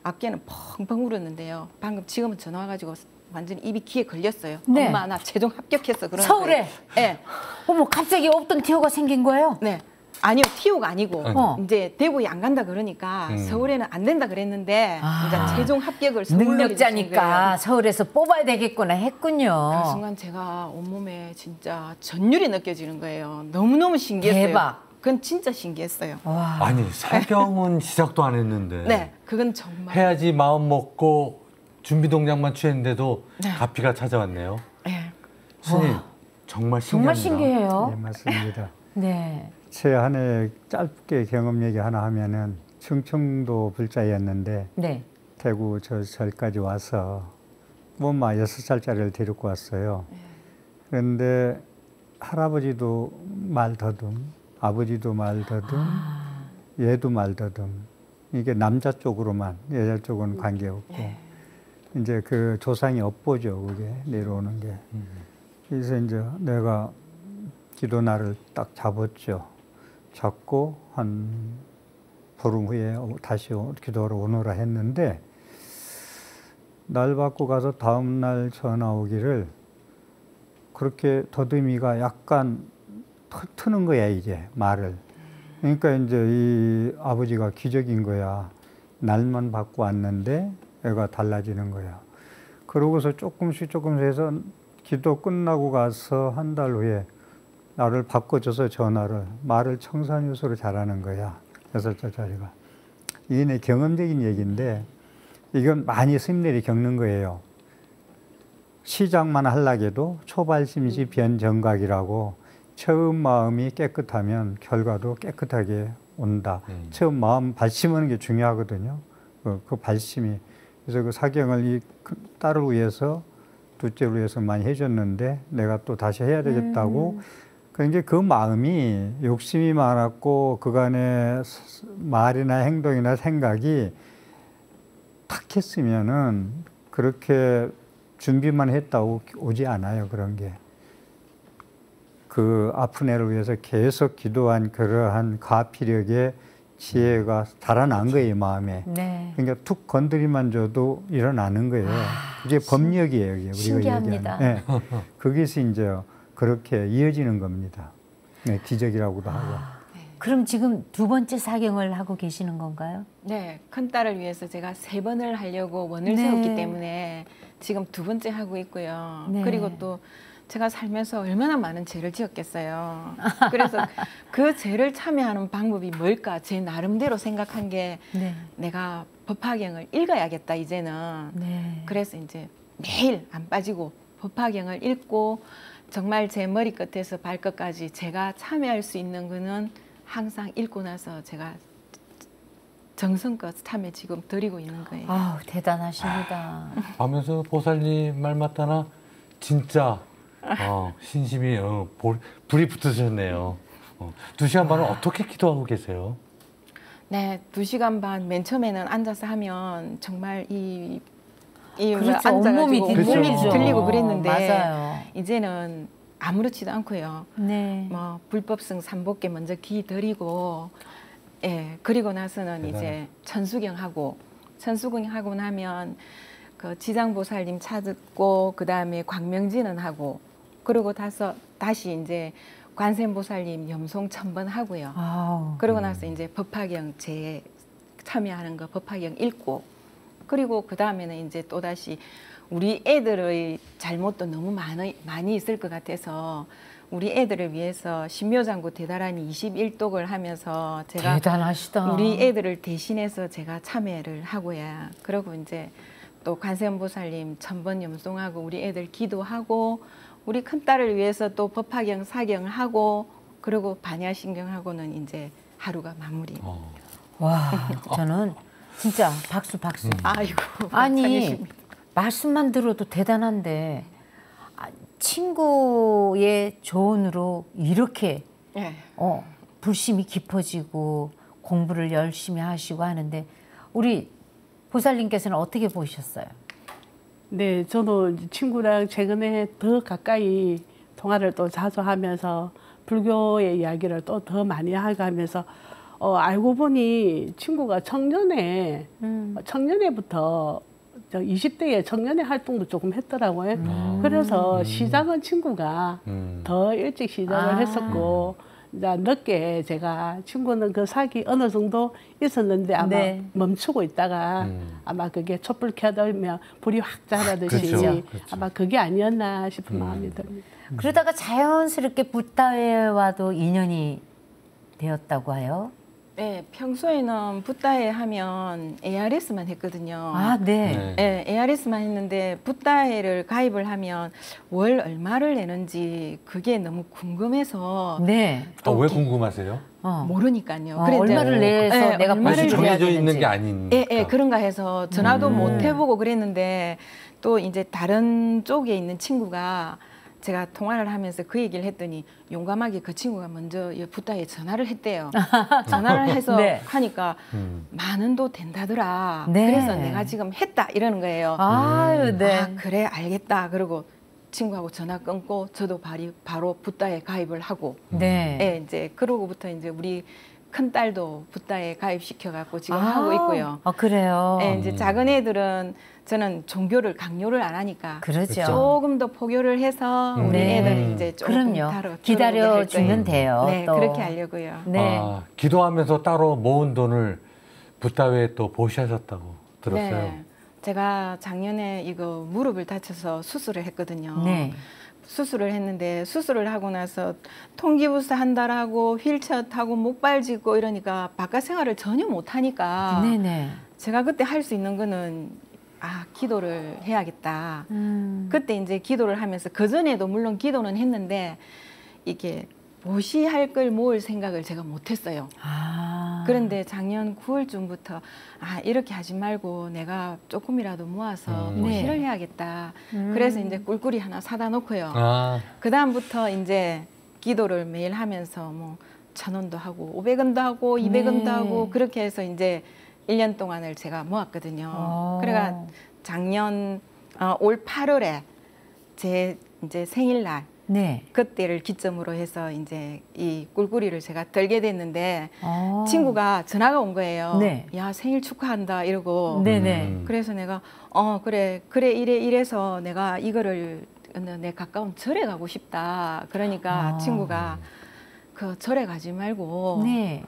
[SPEAKER 6] 아깨는 펑펑 울었는데요. 방금 지금은 전화 와가지고 완전히 입이 귀에 걸렸어요.
[SPEAKER 2] 네.
[SPEAKER 6] 엄마 나 최종 합격했어. 그러는
[SPEAKER 2] 서울에?
[SPEAKER 6] 거예요. 네.
[SPEAKER 2] 어머 갑자기 없던 티오가 생긴 거예요?
[SPEAKER 6] 네. 아니요, TO가 아니고
[SPEAKER 2] 네.
[SPEAKER 6] 이제 대구에 안 간다 그러니까 서울에는 안 된다 그랬는데 이제 최종 합격을 서울로
[SPEAKER 2] 능력자니까 서울에서 뽑아야 되겠구나 했군요.
[SPEAKER 6] 그 순간 제가 온몸에 진짜 전율이 느껴지는 거예요. 너무너무 신기했어요.
[SPEAKER 2] 대박.
[SPEAKER 6] 그건 진짜 신기했어요.
[SPEAKER 2] 와.
[SPEAKER 1] 아니 사경은 시작도 안 했는데
[SPEAKER 6] 네, 그건 정말.
[SPEAKER 1] 해야지 마음 먹고 준비 동작만 취했는데도
[SPEAKER 6] 네.
[SPEAKER 1] 가피가 찾아왔네요.
[SPEAKER 6] 네.
[SPEAKER 1] 스님 정말 신기합니다.
[SPEAKER 2] 정말 신기해요.
[SPEAKER 3] 네, 맞습니다.
[SPEAKER 2] 네.
[SPEAKER 3] 제 한 해 짧게 경험 얘기 하나 하면은 충청도 불자였는데
[SPEAKER 2] 네.
[SPEAKER 3] 대구 절까지 와서 엄마 6살짜리를 데리고 왔어요. 그런데 할아버지도 말 더듬, 아버지도 말 더듬, 얘도 말 더듬. 이게 남자 쪽으로만, 여자 쪽은 관계없고. 이제 그 조상이 업보죠. 그게 내려오는 게. 그래서 이제 내가 기도 날을 딱 잡았죠. 잡고 한 보름 후에 다시 기도하러 오너라 했는데 날 받고 가서 다음 날 전화 오기를 그렇게 더듬이가 약간 트는 거야 이제 말을. 그러니까 이제 이 아버지가 기적인 거야. 날만 받고 왔는데 애가 달라지는 거야. 그러고서 조금씩 해서 기도 끝나고 가서 한 달 후에 나를 바꿔줘서 전화를 말을 청산유수로 잘하는 거야. 6살짜리가. 이게 내 경험적인 얘기인데 이건 많이 스님들이 겪는 거예요. 시작만 하려게도 초발심시 변정각이라고 처음 마음이 깨끗하면 결과도 깨끗하게 온다. 처음 마음 발심하는 게 중요하거든요. 그 발심이. 그래서 그 사경을 이 딸을 위해서 둘째를 위해서 많이 해줬는데 내가 또 다시 해야 되겠다고. 그러니까 그 마음이 욕심이 많았고 그간의 말이나 행동이나 생각이 탁했으면은 그렇게 준비만 했다고 오지 않아요. 그런 게. 그 아픈 애를 위해서 계속 기도한 그러한 가피력의 지혜가 달아난 거예요, 마음에.
[SPEAKER 2] 네.
[SPEAKER 3] 그러니까 툭 건드리만 줘도 일어나는 거예요. 그게 법력이에요, 이게 우리가
[SPEAKER 2] 신기합니다.
[SPEAKER 3] 얘기하는. 네. 거기서 이제 그렇게 이어지는 겁니다. 네, 기적이라고도 하고.
[SPEAKER 2] 그럼 지금 두 번째 사경을 하고 계시는 건가요?
[SPEAKER 6] 네, 큰딸을 위해서 제가 3번을 하려고 원을
[SPEAKER 2] 네.
[SPEAKER 6] 세웠기 때문에 지금 2번째 하고 있고요.
[SPEAKER 2] 네.
[SPEAKER 6] 그리고 또 제가 살면서 얼마나 많은 죄를 지었겠어요. 그래서 그 죄를 참여하는 방법이 뭘까? 제 나름대로 생각한 게
[SPEAKER 2] 네.
[SPEAKER 6] 내가 법화경을 읽어야겠다, 이제는.
[SPEAKER 2] 네.
[SPEAKER 6] 그래서 이제 매일 안 빠지고 법화경을 읽고 정말 제 머리끝에서 발끝까지 제가 참여할 수 있는 거는 항상 읽고 나서 제가 정성껏 참여 지금 드리고 있는 거예요.
[SPEAKER 2] 아우, 대단하십니다.
[SPEAKER 1] 하면서 보살님 말 맞다나 진짜 신심이 불이 붙으셨네요. 2시간 반은 어떻게 기도하고 계세요?
[SPEAKER 6] 네, 2시간 반 맨 처음에는 앉아서 하면 정말 이
[SPEAKER 2] 그렇죠.
[SPEAKER 6] 앉아가지고
[SPEAKER 2] 온몸이
[SPEAKER 6] 몸이
[SPEAKER 2] 들리죠.
[SPEAKER 6] 들리고 그랬는데
[SPEAKER 2] 맞아요.
[SPEAKER 6] 이제는 아무렇지도 않고요.
[SPEAKER 2] 네.
[SPEAKER 6] 뭐 불법성 삼복계 먼저 기 드리고, 예, 그리고 나서는
[SPEAKER 1] 대단해.
[SPEAKER 6] 이제 천수경하고 나면 그 지장보살님 찾고 그 다음에 광명진은 하고, 그리고 다시 이제 관세음보살님 염송 1000번 하고요.
[SPEAKER 2] 아우.
[SPEAKER 6] 그러고 나서 이제 법화경 제 참여하는 거 법화경 읽고, 그리고 그 다음에는 이제 또 다시 우리 애들의 잘못도 너무 많이 있을 것 같아서 우리 애들을 위해서 신묘장구 대다라니 21독을 하면서 제가
[SPEAKER 2] 대단하시다.
[SPEAKER 6] 우리 애들을 대신해서 제가 참여를 하고요. 그리고 이제 또 관세음보살님 1000번 염송하고 우리 애들 기도하고 우리 큰딸을 위해서 또 법화경 사경을 하고 그리고 반야신경하고는 이제 하루가 마무리.
[SPEAKER 2] 와, 저는 진짜 박수.
[SPEAKER 6] 아이고.
[SPEAKER 2] 아니,
[SPEAKER 6] 감사합니다.
[SPEAKER 2] 말씀만 들어도 대단한데 친구의 조언으로 이렇게
[SPEAKER 6] 예.
[SPEAKER 2] 불심이 깊어지고 공부를 열심히 하시고 하는데 우리 보살님께서는 어떻게 보셨어요?
[SPEAKER 5] 네, 저도 친구랑 최근에 더 가까이 통화를 또 자주 하면서 불교의 이야기를 또 더 많이 하고 하면서 알고 보니 친구가 청년회부터 20대에 청년회 활동도 조금 했더라고요. 그래서 시작은 친구가 더 일찍 시작을 했었고 이제 늦게 제가 친구는 그 사기 어느 정도 있었는데 아마
[SPEAKER 2] 네.
[SPEAKER 5] 멈추고 있다가 아마 그게 촛불 켜두면 불이 확 자라듯이
[SPEAKER 1] 그렇죠.
[SPEAKER 5] 아마 그게 아니었나 싶은 마음이 듭니다.
[SPEAKER 2] 그러다가 자연스럽게 붓다회와도 인연이 되었다고 해요.
[SPEAKER 6] 네, 평소에는 붓다에 하면 ARS만 했거든요.
[SPEAKER 2] 아, 네.
[SPEAKER 6] 네, ARS만 했는데 붓다에를 가입을 하면 월 얼마를 내는지 그게 너무 궁금해서
[SPEAKER 2] 네.
[SPEAKER 1] 왜 궁금하세요?
[SPEAKER 6] 모르니까요.
[SPEAKER 2] 얼마를 내서 내가
[SPEAKER 6] 얼마를
[SPEAKER 2] 벌수 줘야
[SPEAKER 1] 정해져 있는
[SPEAKER 2] 되는지.
[SPEAKER 1] 게 아니니까.
[SPEAKER 6] 예, 그런가 해서 전화도 못 해보고 그랬는데 또 이제 다른 쪽에 있는 친구가 제가 통화를 하면서 그 얘기를 했더니 용감하게 그 친구가 먼저 붓다에 전화를 했대요. 전화를 해서
[SPEAKER 2] 네.
[SPEAKER 6] 하니까 만 원도 된다더라.
[SPEAKER 2] 네.
[SPEAKER 6] 그래서 내가 지금 했다 이러는 거예요.
[SPEAKER 2] 아유, 네.
[SPEAKER 6] 아, 그래 알겠다. 그러고 친구하고 전화 끊고 저도 바로 붓다에 가입을 하고
[SPEAKER 2] 네.
[SPEAKER 6] 예, 이제 그러고부터 이제 우리 큰 딸도 붓다에 가입시켜 갖고 지금 하고 있고요.
[SPEAKER 2] 아, 그래요.
[SPEAKER 6] 예, 이제 작은 애들은 저는 종교를 강요를 안 하니까
[SPEAKER 2] 그렇죠.
[SPEAKER 6] 조금 더 포교를 해서 우리
[SPEAKER 2] 네.
[SPEAKER 6] 애들 이제 조금
[SPEAKER 2] 그럼요. 기다려 주면 돼요.
[SPEAKER 6] 네,
[SPEAKER 2] 또.
[SPEAKER 6] 그렇게 하려고요.
[SPEAKER 2] 네.
[SPEAKER 1] 아, 기도하면서 따로 모은 돈을 붓다에 또 보시하셨다고 들었어요.
[SPEAKER 6] 네, 제가 작년에 이거 무릎을 다쳐서 수술을 했거든요.
[SPEAKER 2] 네.
[SPEAKER 6] 수술을 했는데 수술을 하고 나서 통기부스 한 달 하고 휠체어 타고 목발 짚고 이러니까 바깥 생활을 전혀 못 하니까
[SPEAKER 2] 네네.
[SPEAKER 6] 제가 그때 할 수 있는 거는 기도를 해야겠다. 그때 이제 기도를 하면서 그 전에도 물론 기도는 했는데 이게 보시할 걸 모을 생각을 제가 못했어요. 그런데 작년 9월쯤부터 이렇게 하지 말고 내가 조금이라도 모아서 보시를
[SPEAKER 2] 네.
[SPEAKER 6] 해야겠다. 그래서 이제 꿀꿀이 하나 사다 놓고요.
[SPEAKER 1] 아,
[SPEAKER 6] 그 다음부터 이제 기도를 매일 하면서 뭐 1,000원도 하고 500원도 하고 200원도
[SPEAKER 2] 네.
[SPEAKER 6] 하고 그렇게 해서 이제 1년 동안을 제가 모았거든요. 그래가 작년 올 8월에 제 이제 생일날
[SPEAKER 2] 네.
[SPEAKER 6] 그때를 기점으로 해서 이제 이 꿀꿀이를 제가 들게 됐는데
[SPEAKER 2] 아.
[SPEAKER 6] 친구가 전화가 온 거예요.
[SPEAKER 2] 네.
[SPEAKER 6] 야, 생일 축하한다 이러고.
[SPEAKER 2] 네네.
[SPEAKER 6] 그래서 내가 그래 이래서 내가 이거를 내 가까운 절에 가고 싶다. 그러니까 친구가 그 절에 가지 말고
[SPEAKER 2] 네.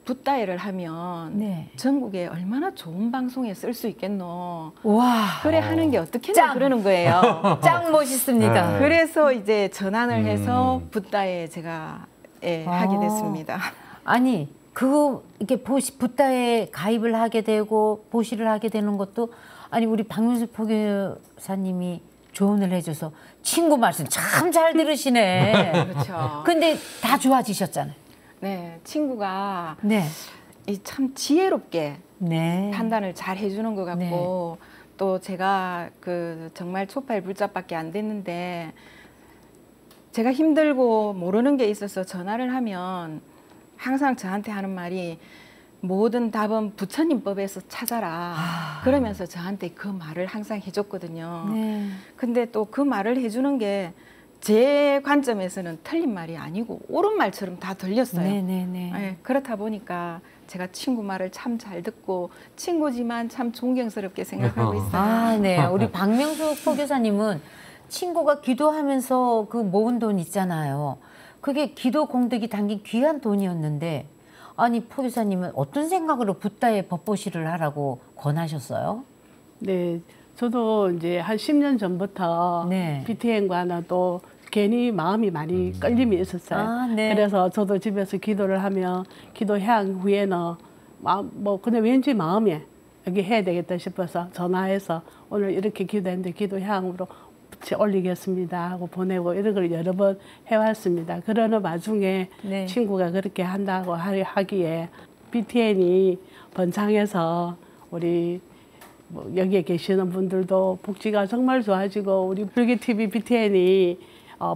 [SPEAKER 6] 붓다이를 하면
[SPEAKER 2] 네.
[SPEAKER 6] 전국에 얼마나 좋은 방송에 쓸 수 있겠노.
[SPEAKER 2] 와.
[SPEAKER 6] 그래 하는 게 어떻겠노
[SPEAKER 2] 짱!
[SPEAKER 6] 그러는 거예요.
[SPEAKER 2] 짱 멋있습니다.
[SPEAKER 1] 네.
[SPEAKER 6] 그래서 이제 전환을 해서 붓다에 제가 하게 됐습니다.
[SPEAKER 2] 아니 그거 이렇게 붓다에 가입을 하게 되고 보시를 하게 되는 것도 아니 우리 박명수 포교사님이 조언을 해줘서 친구 말씀 참 잘 들으시네.
[SPEAKER 6] 그렇죠.
[SPEAKER 2] 근데 다 좋아지셨잖아요.
[SPEAKER 6] 네, 친구가
[SPEAKER 2] 네.
[SPEAKER 6] 참 지혜롭게
[SPEAKER 2] 네.
[SPEAKER 6] 판단을 잘 해주는 것 같고 또 제가 그 정말 촛발불잡밖에 안 됐는데 제가 힘들고 모르는 게 있어서 전화를 하면 항상 저한테 하는 말이 모든 답은 부처님법에서 찾아라. 그러면서 저한테 그 말을 항상 해줬거든요.
[SPEAKER 2] 네.
[SPEAKER 6] 근데 또 그 말을 해주는 게 제 관점에서는 틀린 말이 아니고 옳은 말처럼 다 들렸어요.
[SPEAKER 2] 네네네.
[SPEAKER 6] 네, 그렇다 보니까 제가 친구 말을 참 잘 듣고 친구지만 참 존경스럽게 생각하고 있어요.
[SPEAKER 2] 아, 네. 우리 박명수 포교사님은 친구가 기도하면서 그 모은 돈 있잖아요. 그게 기도 공덕이 담긴 귀한 돈이었는데 아니 포교사님은 어떤 생각으로 붓다에 법보시를 하라고 권하셨어요?
[SPEAKER 5] 네, 저도 이제 한 10년 전부터
[SPEAKER 2] 네.
[SPEAKER 5] BTN과는 또 괜히 마음이 많이 끌림이 있었어요.
[SPEAKER 2] 아, 네.
[SPEAKER 5] 그래서 저도 집에서 기도를 하면 기도한 후에는 근데 왠지 마음에 여기 해야 되겠다 싶어서 전화해서 오늘 이렇게 기도했는데 기도향으로 붙여 올리겠습니다 하고 보내고 이런 걸 여러 번 해왔습니다. 그러는 와중에
[SPEAKER 2] 네.
[SPEAKER 5] 친구가 그렇게 한다고 하기에 BTN이 번창해서 우리 여기에 계시는 분들도 복지가 정말 좋아지고 우리 불기TV BTN이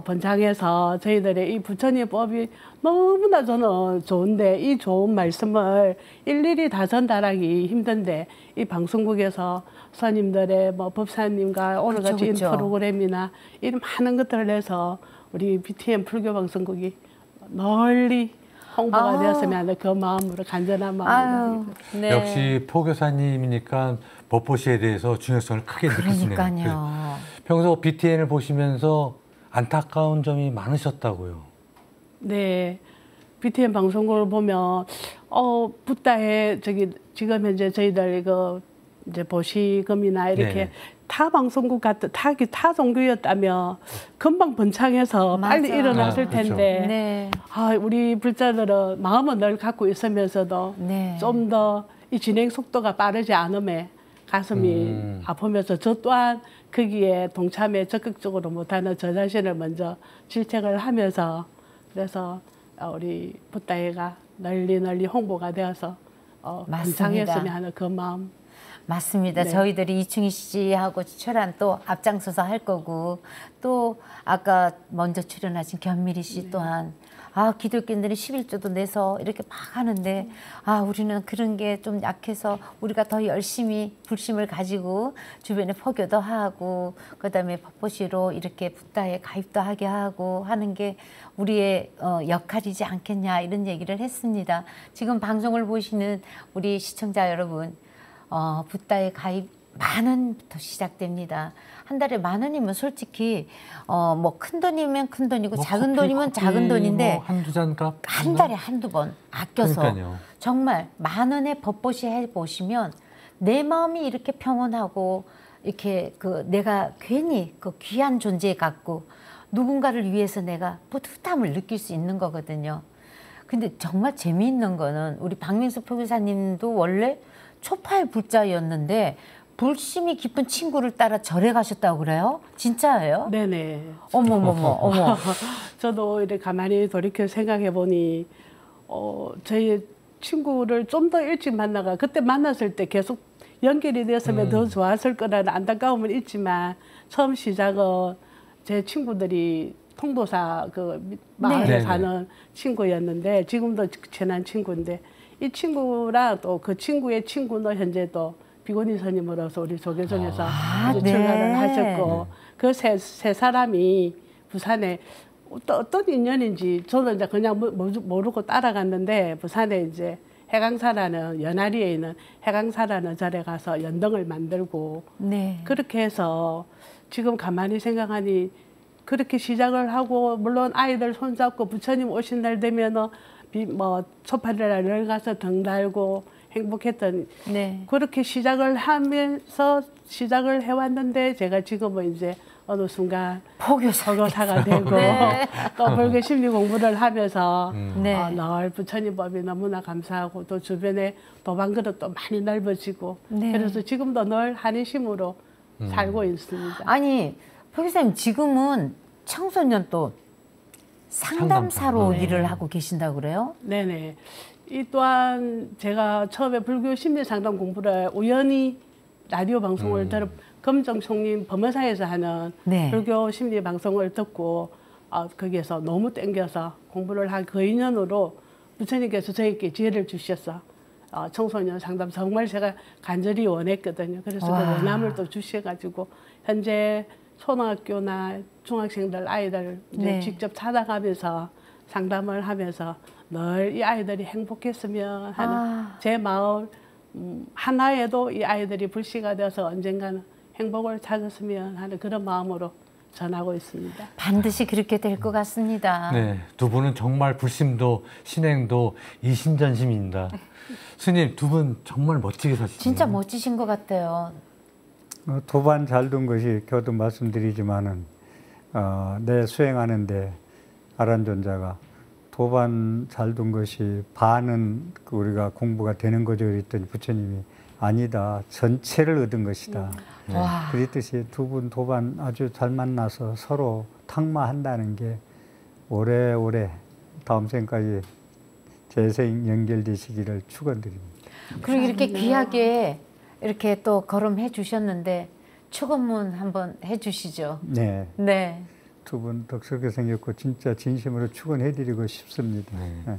[SPEAKER 5] 번창해서 저희들의 이 부처님법이 너무나 저는 좋은데 이 좋은 말씀을 일일이 다 전달하기 힘든데 이 방송국에서 스님들의 법사님과 오늘같이
[SPEAKER 2] 그쵸, 그쵸.
[SPEAKER 5] 프로그램이나 이런 많은 것들을 해서 우리 BTN 불교방송국이 널리 홍보가 되었으면 하는 그 마음으로 간절한 마음으로
[SPEAKER 2] 아유, 네.
[SPEAKER 1] 역시 포교사님이니까 법보시에 대해서 중요성을 크게 느끼시네요.
[SPEAKER 2] 그러니까요.
[SPEAKER 1] 평소 BTN을 보시면서 안타까운 점이 많으셨다고요.
[SPEAKER 5] 네, BTN 방송국을 보면 붓다에 지금 현재 저희들 이거 이제 보시금이나 이렇게
[SPEAKER 1] 네.
[SPEAKER 5] 타 방송국 같은 타 종교였다면 금방 번창해서 빨리
[SPEAKER 2] 맞아.
[SPEAKER 5] 일어났을
[SPEAKER 1] 그렇죠.
[SPEAKER 5] 텐데
[SPEAKER 2] 네.
[SPEAKER 5] 우리 불자들은 마음은 늘 갖고 있으면서도
[SPEAKER 2] 네.
[SPEAKER 5] 좀 더 이 진행 속도가 빠르지 않음에 가슴이 아프면서 저 또한 거기에 동참에 적극적으로 못하는 저 자신을 먼저 질책을 하면서 그래서 우리 붓다이가 널리 홍보가 되어서 번창했으면 하는 그 마음.
[SPEAKER 2] 맞습니다.
[SPEAKER 5] 네.
[SPEAKER 2] 저희들이 이충희 씨하고 최란 또 앞장서서 할 거고 또 아까 먼저 출연하신 견미리 씨 또한 기독교인들이 11조도 내서 이렇게 막 하는데 우리는 그런 게 좀 약해서 우리가 더 열심히 불심을 가지고 주변에 포교도 하고 그다음에 법보시로 이렇게 붓다에 가입도 하게 하고 하는 게 우리의 역할이지 않겠냐 이런 얘기를 했습니다. 지금 방송을 보시는 우리 시청자 여러분 붓다에 가입 10,000원부터 시작됩니다. 한 달에 10,000원이면 솔직히 뭐 큰 돈이면 큰 돈이고
[SPEAKER 1] 뭐
[SPEAKER 2] 작은
[SPEAKER 1] 커피,
[SPEAKER 2] 돈이면
[SPEAKER 1] 커피
[SPEAKER 2] 작은 돈인데
[SPEAKER 1] 뭐 한두 잔 값?
[SPEAKER 2] 한 달에 한두 번 아껴서
[SPEAKER 1] 그러니까요.
[SPEAKER 2] 정말 10,000원의 법보시 해보시면 내 마음이 이렇게 평온하고 이렇게 내가 괜히 귀한 존재 같고 누군가를 위해서 내가 뿌듯함을 느낄 수 있는 거거든요. 근데 정말 재미있는 거는 우리 박명수 표교사님도 원래 초파의 불자였는데 불심이 깊은 친구를 따라 절에 가셨다고 그래요? 진짜예요?
[SPEAKER 5] 네네.
[SPEAKER 2] 어머.
[SPEAKER 5] 저도 이렇게 가만히 돌이켜 생각해 보니 저희 친구를 좀 더 일찍 만나가 그때 만났을 때 계속 연결이 되었으면 더 좋았을 거라는 안타까움은 있지만 처음 시작은 제 친구들이 통도사 마을에
[SPEAKER 1] 네.
[SPEAKER 5] 사는 친구였는데 지금도 친한 친구인데 이 친구랑 또 그 친구의 친구는 현재 또 비고니 스님으로서 우리 조계종에서
[SPEAKER 2] 네.
[SPEAKER 5] 출가를 하셨고 그 세 사람이 부산에 어떤 인연인지 저는 이제 그냥 모르고 따라갔는데 부산에 이제 해강사라는 연화리에 있는 해강사라는 절에 가서 연등을 만들고
[SPEAKER 2] 네.
[SPEAKER 5] 그렇게 해서 지금 가만히 생각하니 그렇게 시작을 하고 물론 아이들 손잡고 부처님 오신 날 되면은 뭐 초파리를 가서 등 달고 행복했던
[SPEAKER 2] 네.
[SPEAKER 5] 그렇게 시작을 하면서 시작을 해왔는데 제가 지금은 이제 어느 순간 포교사가 되고
[SPEAKER 2] 네.
[SPEAKER 5] 또 불교 심리 공부를 하면서
[SPEAKER 2] 네.
[SPEAKER 5] 늘 부처님 법이 너무나 감사하고 또 주변에 도방그릇도 많이 넓어지고
[SPEAKER 2] 네.
[SPEAKER 5] 그래서 지금도 늘 한의심으로 살고 있습니다.
[SPEAKER 2] 아니 표교사님 지금은 청소년 또 상담사로
[SPEAKER 1] 네.
[SPEAKER 2] 일을 하고 계신다고 그래요?
[SPEAKER 5] 네네. 이 또한 제가 처음에 불교 심리 상담 공부를 우연히 라디오 방송을 들어 검정총림 범어사에서 하는
[SPEAKER 2] 네.
[SPEAKER 5] 불교 심리 방송을 듣고 거기에서 너무 땡겨서 공부를 한 그 인연으로 부처님께서 저에게 지혜를 주셔서 청소년 상담 정말 제가 간절히 원했거든요. 그래서 그 원함을 또 주셔가지고 현재 초등학교나 중학생들 아이들 이제
[SPEAKER 2] 네.
[SPEAKER 5] 직접 찾아가면서 상담을 하면서 늘 이 아이들이 행복했으면 하는 제 마음 하나에도 이 아이들이 불씨가 되어서 언젠가는 행복을 찾았으면 하는 그런 마음으로 전하고 있습니다.
[SPEAKER 2] 반드시 그렇게 될 것 같습니다.
[SPEAKER 1] 네, 두 분은 정말 불심도 신행도 이심전심입니다. 스님 두 분 정말 멋지게 사시네요.
[SPEAKER 2] 진짜 멋지신 것 같아요.
[SPEAKER 3] 도반 잘 둔 것이 교도 말씀드리지만은 내 수행하는데 아란존자가 도반 잘 둔 것이 반은 우리가 공부가 되는 거죠 그랬더니 부처님이 아니다 전체를 얻은 것이다.
[SPEAKER 2] 와.
[SPEAKER 3] 그랬듯이 두 분 도반 아주 잘 만나서 서로 탁마한다는 게 오래오래 다음 생까지 재생 연결되시기를 축원드립니다.
[SPEAKER 2] 그리고 이렇게 귀하게 이렇게 또 거름해 주셨는데 축원문 한번 해주시죠.
[SPEAKER 3] 네.
[SPEAKER 2] 네.
[SPEAKER 3] 두 분 덕스럽게 생겼고 진짜 진심으로 축원해드리고 싶습니다. 네.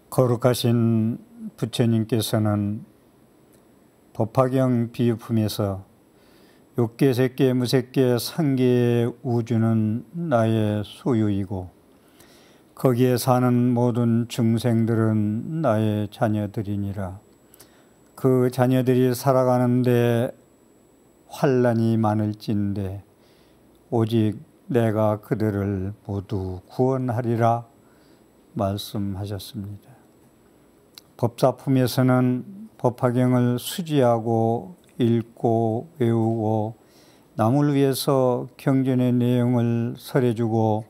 [SPEAKER 3] 거룩하신 부처님께서는 법화경 비유품에서 육계, 색계, 무색계, 상계의 우주는 나의 소유이고 거기에 사는 모든 중생들은 나의 자녀들이니라. 그 자녀들이 살아가는데 환난이 많을진데 오직 내가 그들을 모두 구원하리라 말씀하셨습니다. 법사품에서는 법화경을 수지하고 읽고 외우고 남을 위해서 경전의 내용을 설해주고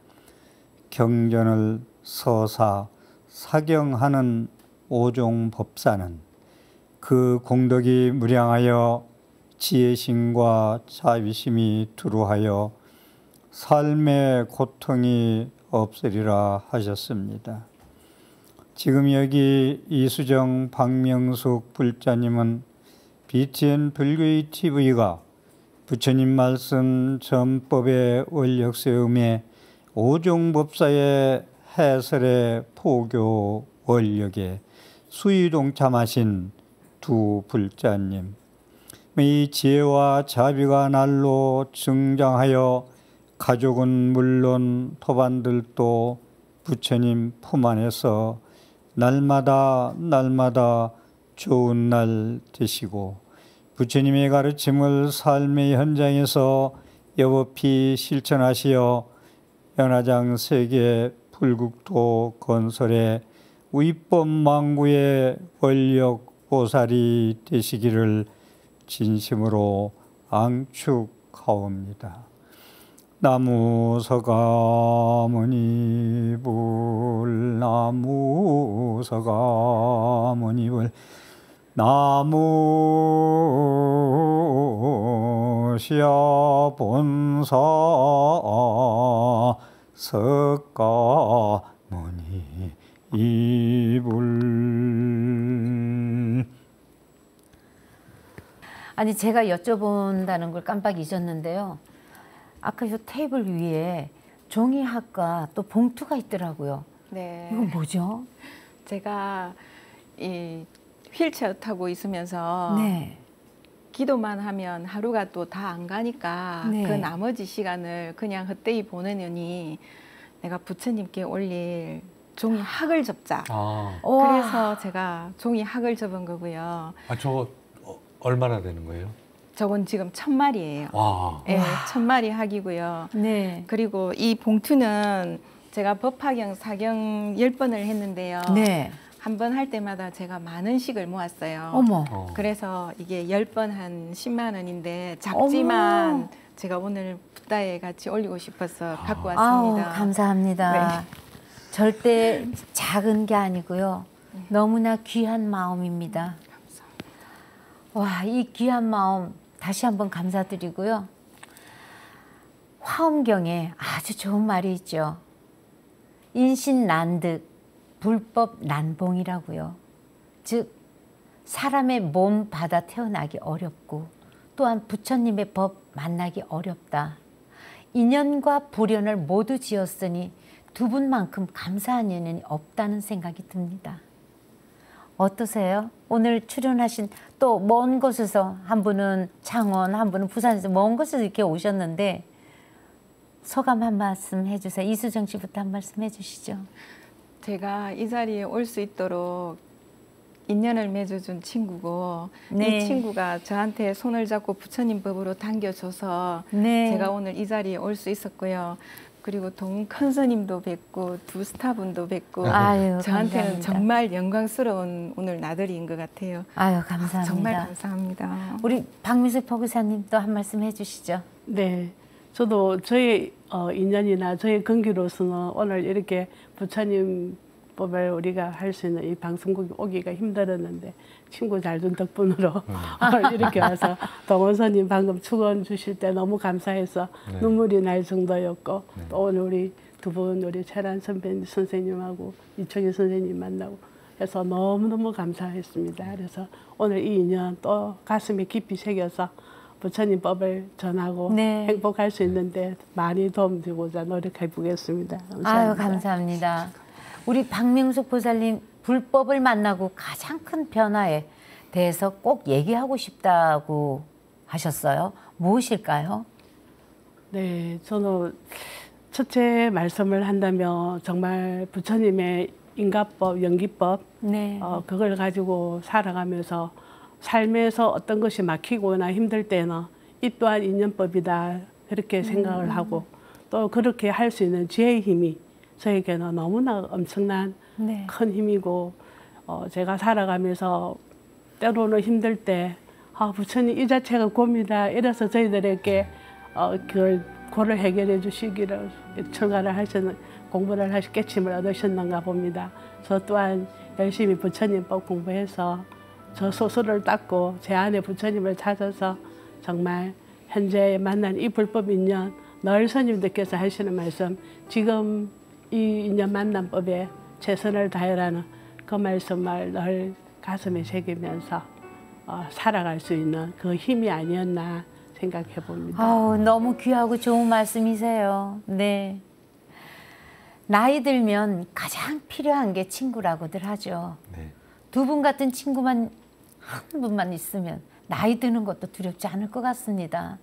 [SPEAKER 3] 경전을 서사, 사경하는 오종 법사는 그 공덕이 무량하여 지혜심과 자비심이 두루하여 삶의 고통이 없으리라 하셨습니다. 지금 여기 이수정, 박명숙 불자님은 BTN 불교의 TV가 부처님 말씀 전법의 원력 세움에 오종법사의 해설의 포교 원력에 수의 동참하신 두 불자님, 이 지혜와 자비가 날로 증장하여 가족은 물론 토반들도 부처님 품 안에서 날마다 좋은 날 되시고 부처님의 가르침을 삶의 현장에서 여법히 실천하시어 연화장 세계 불국토 건설에 위법망구의 원력 보살이 되시기를 진심으로 앙축하옵니다. 나무 서가모니 불, 나무 서가모니 불, 나무 시야 본사 석가모니 이불.
[SPEAKER 2] 아니 제가 여쭤본다는 걸 깜빡 잊었는데요. 아까 저 테이블 위에 종이학과 또 봉투가 있더라고요.
[SPEAKER 6] 네.
[SPEAKER 2] 이건 뭐죠?
[SPEAKER 6] 제가 이 휠체어 타고 있으면서
[SPEAKER 2] 네.
[SPEAKER 6] 기도만 하면 하루가 또 다 안 가니까
[SPEAKER 2] 네.
[SPEAKER 6] 그 나머지 시간을 그냥 헛되이 보내느니 내가 부처님께 올릴 종이 학을 접자.
[SPEAKER 1] 아,
[SPEAKER 6] 그래서 제가 종이 학을 접은 거고요.
[SPEAKER 1] 저거 얼마나 되는 거예요?
[SPEAKER 6] 저건 지금 1000마리예요.
[SPEAKER 1] 와,
[SPEAKER 6] 네, 1000마리 학이고요.
[SPEAKER 2] 네.
[SPEAKER 6] 그리고 이 봉투는 제가 법화경, 사경 10번을 했는데요.
[SPEAKER 2] 네.
[SPEAKER 6] 한 번 할 때마다 제가 만 원씩을 모았어요.
[SPEAKER 2] 어머.
[SPEAKER 6] 그래서 이게 10번 한 10만 원인데 작지만
[SPEAKER 2] 어머.
[SPEAKER 6] 제가 오늘 붓다에 같이 올리고 싶어서 갖고
[SPEAKER 2] 아우,
[SPEAKER 6] 왔습니다.
[SPEAKER 2] 감사합니다.
[SPEAKER 6] 네.
[SPEAKER 2] 절대 작은 게 아니고요. 너무나 귀한 마음입니다. 와, 이 귀한 마음 다시 한번 감사드리고요. 화엄경에 아주 좋은 말이 있죠. 인신난득 불법 난봉이라고요. 즉 사람의 몸 받아 태어나기 어렵고 또한 부처님의 법 만나기 어렵다. 인연과 불연을 모두 지었으니 두 분만큼 감사한 인연이 없다는 생각이 듭니다. 어떠세요? 오늘 출연하신 또 먼 곳에서 한 분은 창원, 한 분은 부산에서 먼 곳에서 이렇게 오셨는데 소감 한 말씀 해주세요. 이수정 씨부터 한 말씀 해주시죠.
[SPEAKER 6] 제가 이 자리에 올 수 있도록 인연을 맺어준 친구고
[SPEAKER 2] 네.
[SPEAKER 6] 이 친구가 저한테 손을 잡고 부처님 법으로 당겨줘서
[SPEAKER 2] 네.
[SPEAKER 6] 제가 오늘 이 자리에 올 수 있었고요. 그리고 큰 스님도 뵙고 두 스타분도 뵙고
[SPEAKER 2] 아유,
[SPEAKER 6] 저한테는
[SPEAKER 2] 감사합니다.
[SPEAKER 6] 정말 영광스러운 오늘 나들이인 것 같아요.
[SPEAKER 2] 아유, 감사합니다.
[SPEAKER 6] 정말 감사합니다.
[SPEAKER 2] 우리 박미숙 포교사님 또 한 말씀 해주시죠.
[SPEAKER 5] 네, 저도 저의 인연이나 저의 근기로서는 오늘 이렇게 부처님 법을 우리가 할 수 있는 이 방송국에 오기가 힘들었는데 친구 잘 둔 덕분으로 오늘 이렇게 와서 동원선님 방금 축원 주실 때 너무 감사해서
[SPEAKER 1] 네.
[SPEAKER 5] 눈물이 날 정도였고 또 오늘 우리 두 분 우리 최란 선생님하고 이청희 선생님 만나고 해서 너무너무 감사했습니다. 그래서 오늘 이 인연 또 가슴에 깊이 새겨서 부처님 법을 전하고
[SPEAKER 2] 네.
[SPEAKER 5] 행복할 수 있는데 많이 도움되고자 노력해 보겠습니다. 감사합니다.
[SPEAKER 2] 아유, 감사합니다. 우리 박명숙 보살님 불법을 만나고 가장 큰 변화에 대해서 꼭 얘기하고 싶다고 하셨어요. 무엇일까요?
[SPEAKER 5] 네, 저는 첫째 말씀을 한다면 정말 부처님의 인가법, 연기법
[SPEAKER 2] 네.
[SPEAKER 5] 그걸 가지고 살아가면서 삶에서 어떤 것이 막히거나 힘들 때는 이 또한 인연법이다 그렇게 생각을 하고 또 그렇게 할 수 있는 지혜의 힘이 저에게는 너무나 엄청난
[SPEAKER 2] 네.
[SPEAKER 5] 큰 힘이고 제가 살아가면서 때로는 힘들 때 부처님 이 자체가 고민이다 이래서 저희들에게 그걸 고를 해결해 주시기를 철가를 하시는 공부를 하시 깨침을 얻으셨는가 봅니다. 저 또한 열심히 부처님 법 공부해서 저 소설을 닦고 제 안에 부처님을 찾아서 정말 현재 만난 이 불법 인연 늘 스님들께서 하시는 말씀 지금 이 인연 만남법에 최선을 다해라는 그 말씀을 늘 가슴에 새기면서 살아갈 수 있는 그 힘이 아니었나 생각해 봅니다.
[SPEAKER 2] 너무 귀하고 좋은 말씀이세요. 네. 나이 들면 가장 필요한 게 친구라고들 하죠.
[SPEAKER 1] 네.
[SPEAKER 2] 두 분 같은 친구만 한 분만 있으면 나이 드는 것도 두렵지 않을 것 같습니다.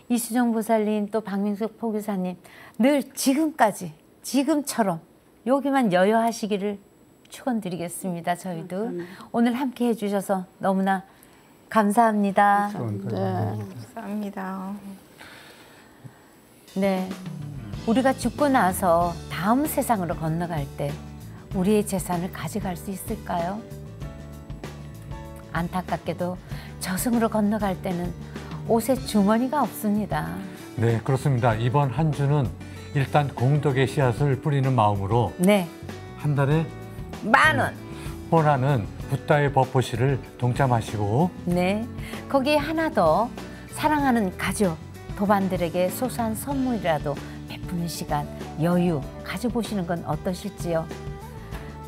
[SPEAKER 2] 이수정 보살님 또 박민숙 포교사님 늘 지금까지 지금처럼 여기만 여여하시기를 축원드리겠습니다. 저희도
[SPEAKER 5] 감사합니다.
[SPEAKER 2] 오늘 함께 해주셔서 너무나 감사합니다.
[SPEAKER 6] 감사합니다.
[SPEAKER 2] 네, 우리가 죽고 나서 다음 세상으로 건너갈 때 우리의 재산을 가져갈 수 있을까요? 안타깝게도 저승으로 건너갈 때는 옷에 주머니가 없습니다.
[SPEAKER 1] 네, 그렇습니다. 이번 한 주는 일단 공덕의 씨앗을 뿌리는 마음으로
[SPEAKER 2] 네,
[SPEAKER 1] 한 달에
[SPEAKER 2] 10,000원.
[SPEAKER 1] 혼하는 붓다의 버퍼시를 동참하시고
[SPEAKER 2] 네, 거기에 하나 더 사랑하는 가족, 도반들에게 소소한 선물이라도 베푸는 시간, 여유 가져보시는 건 어떠실지요?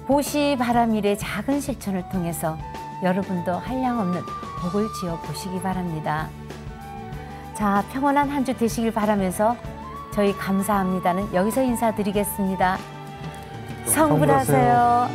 [SPEAKER 2] 보시 바람일의 작은 실천을 통해서 여러분도 한량없는 복을 지어 보시기 바랍니다. 자, 평온한 한 주 되시길 바라면서 저희 감사합니다는 여기서 인사드리겠습니다. 성불하세요.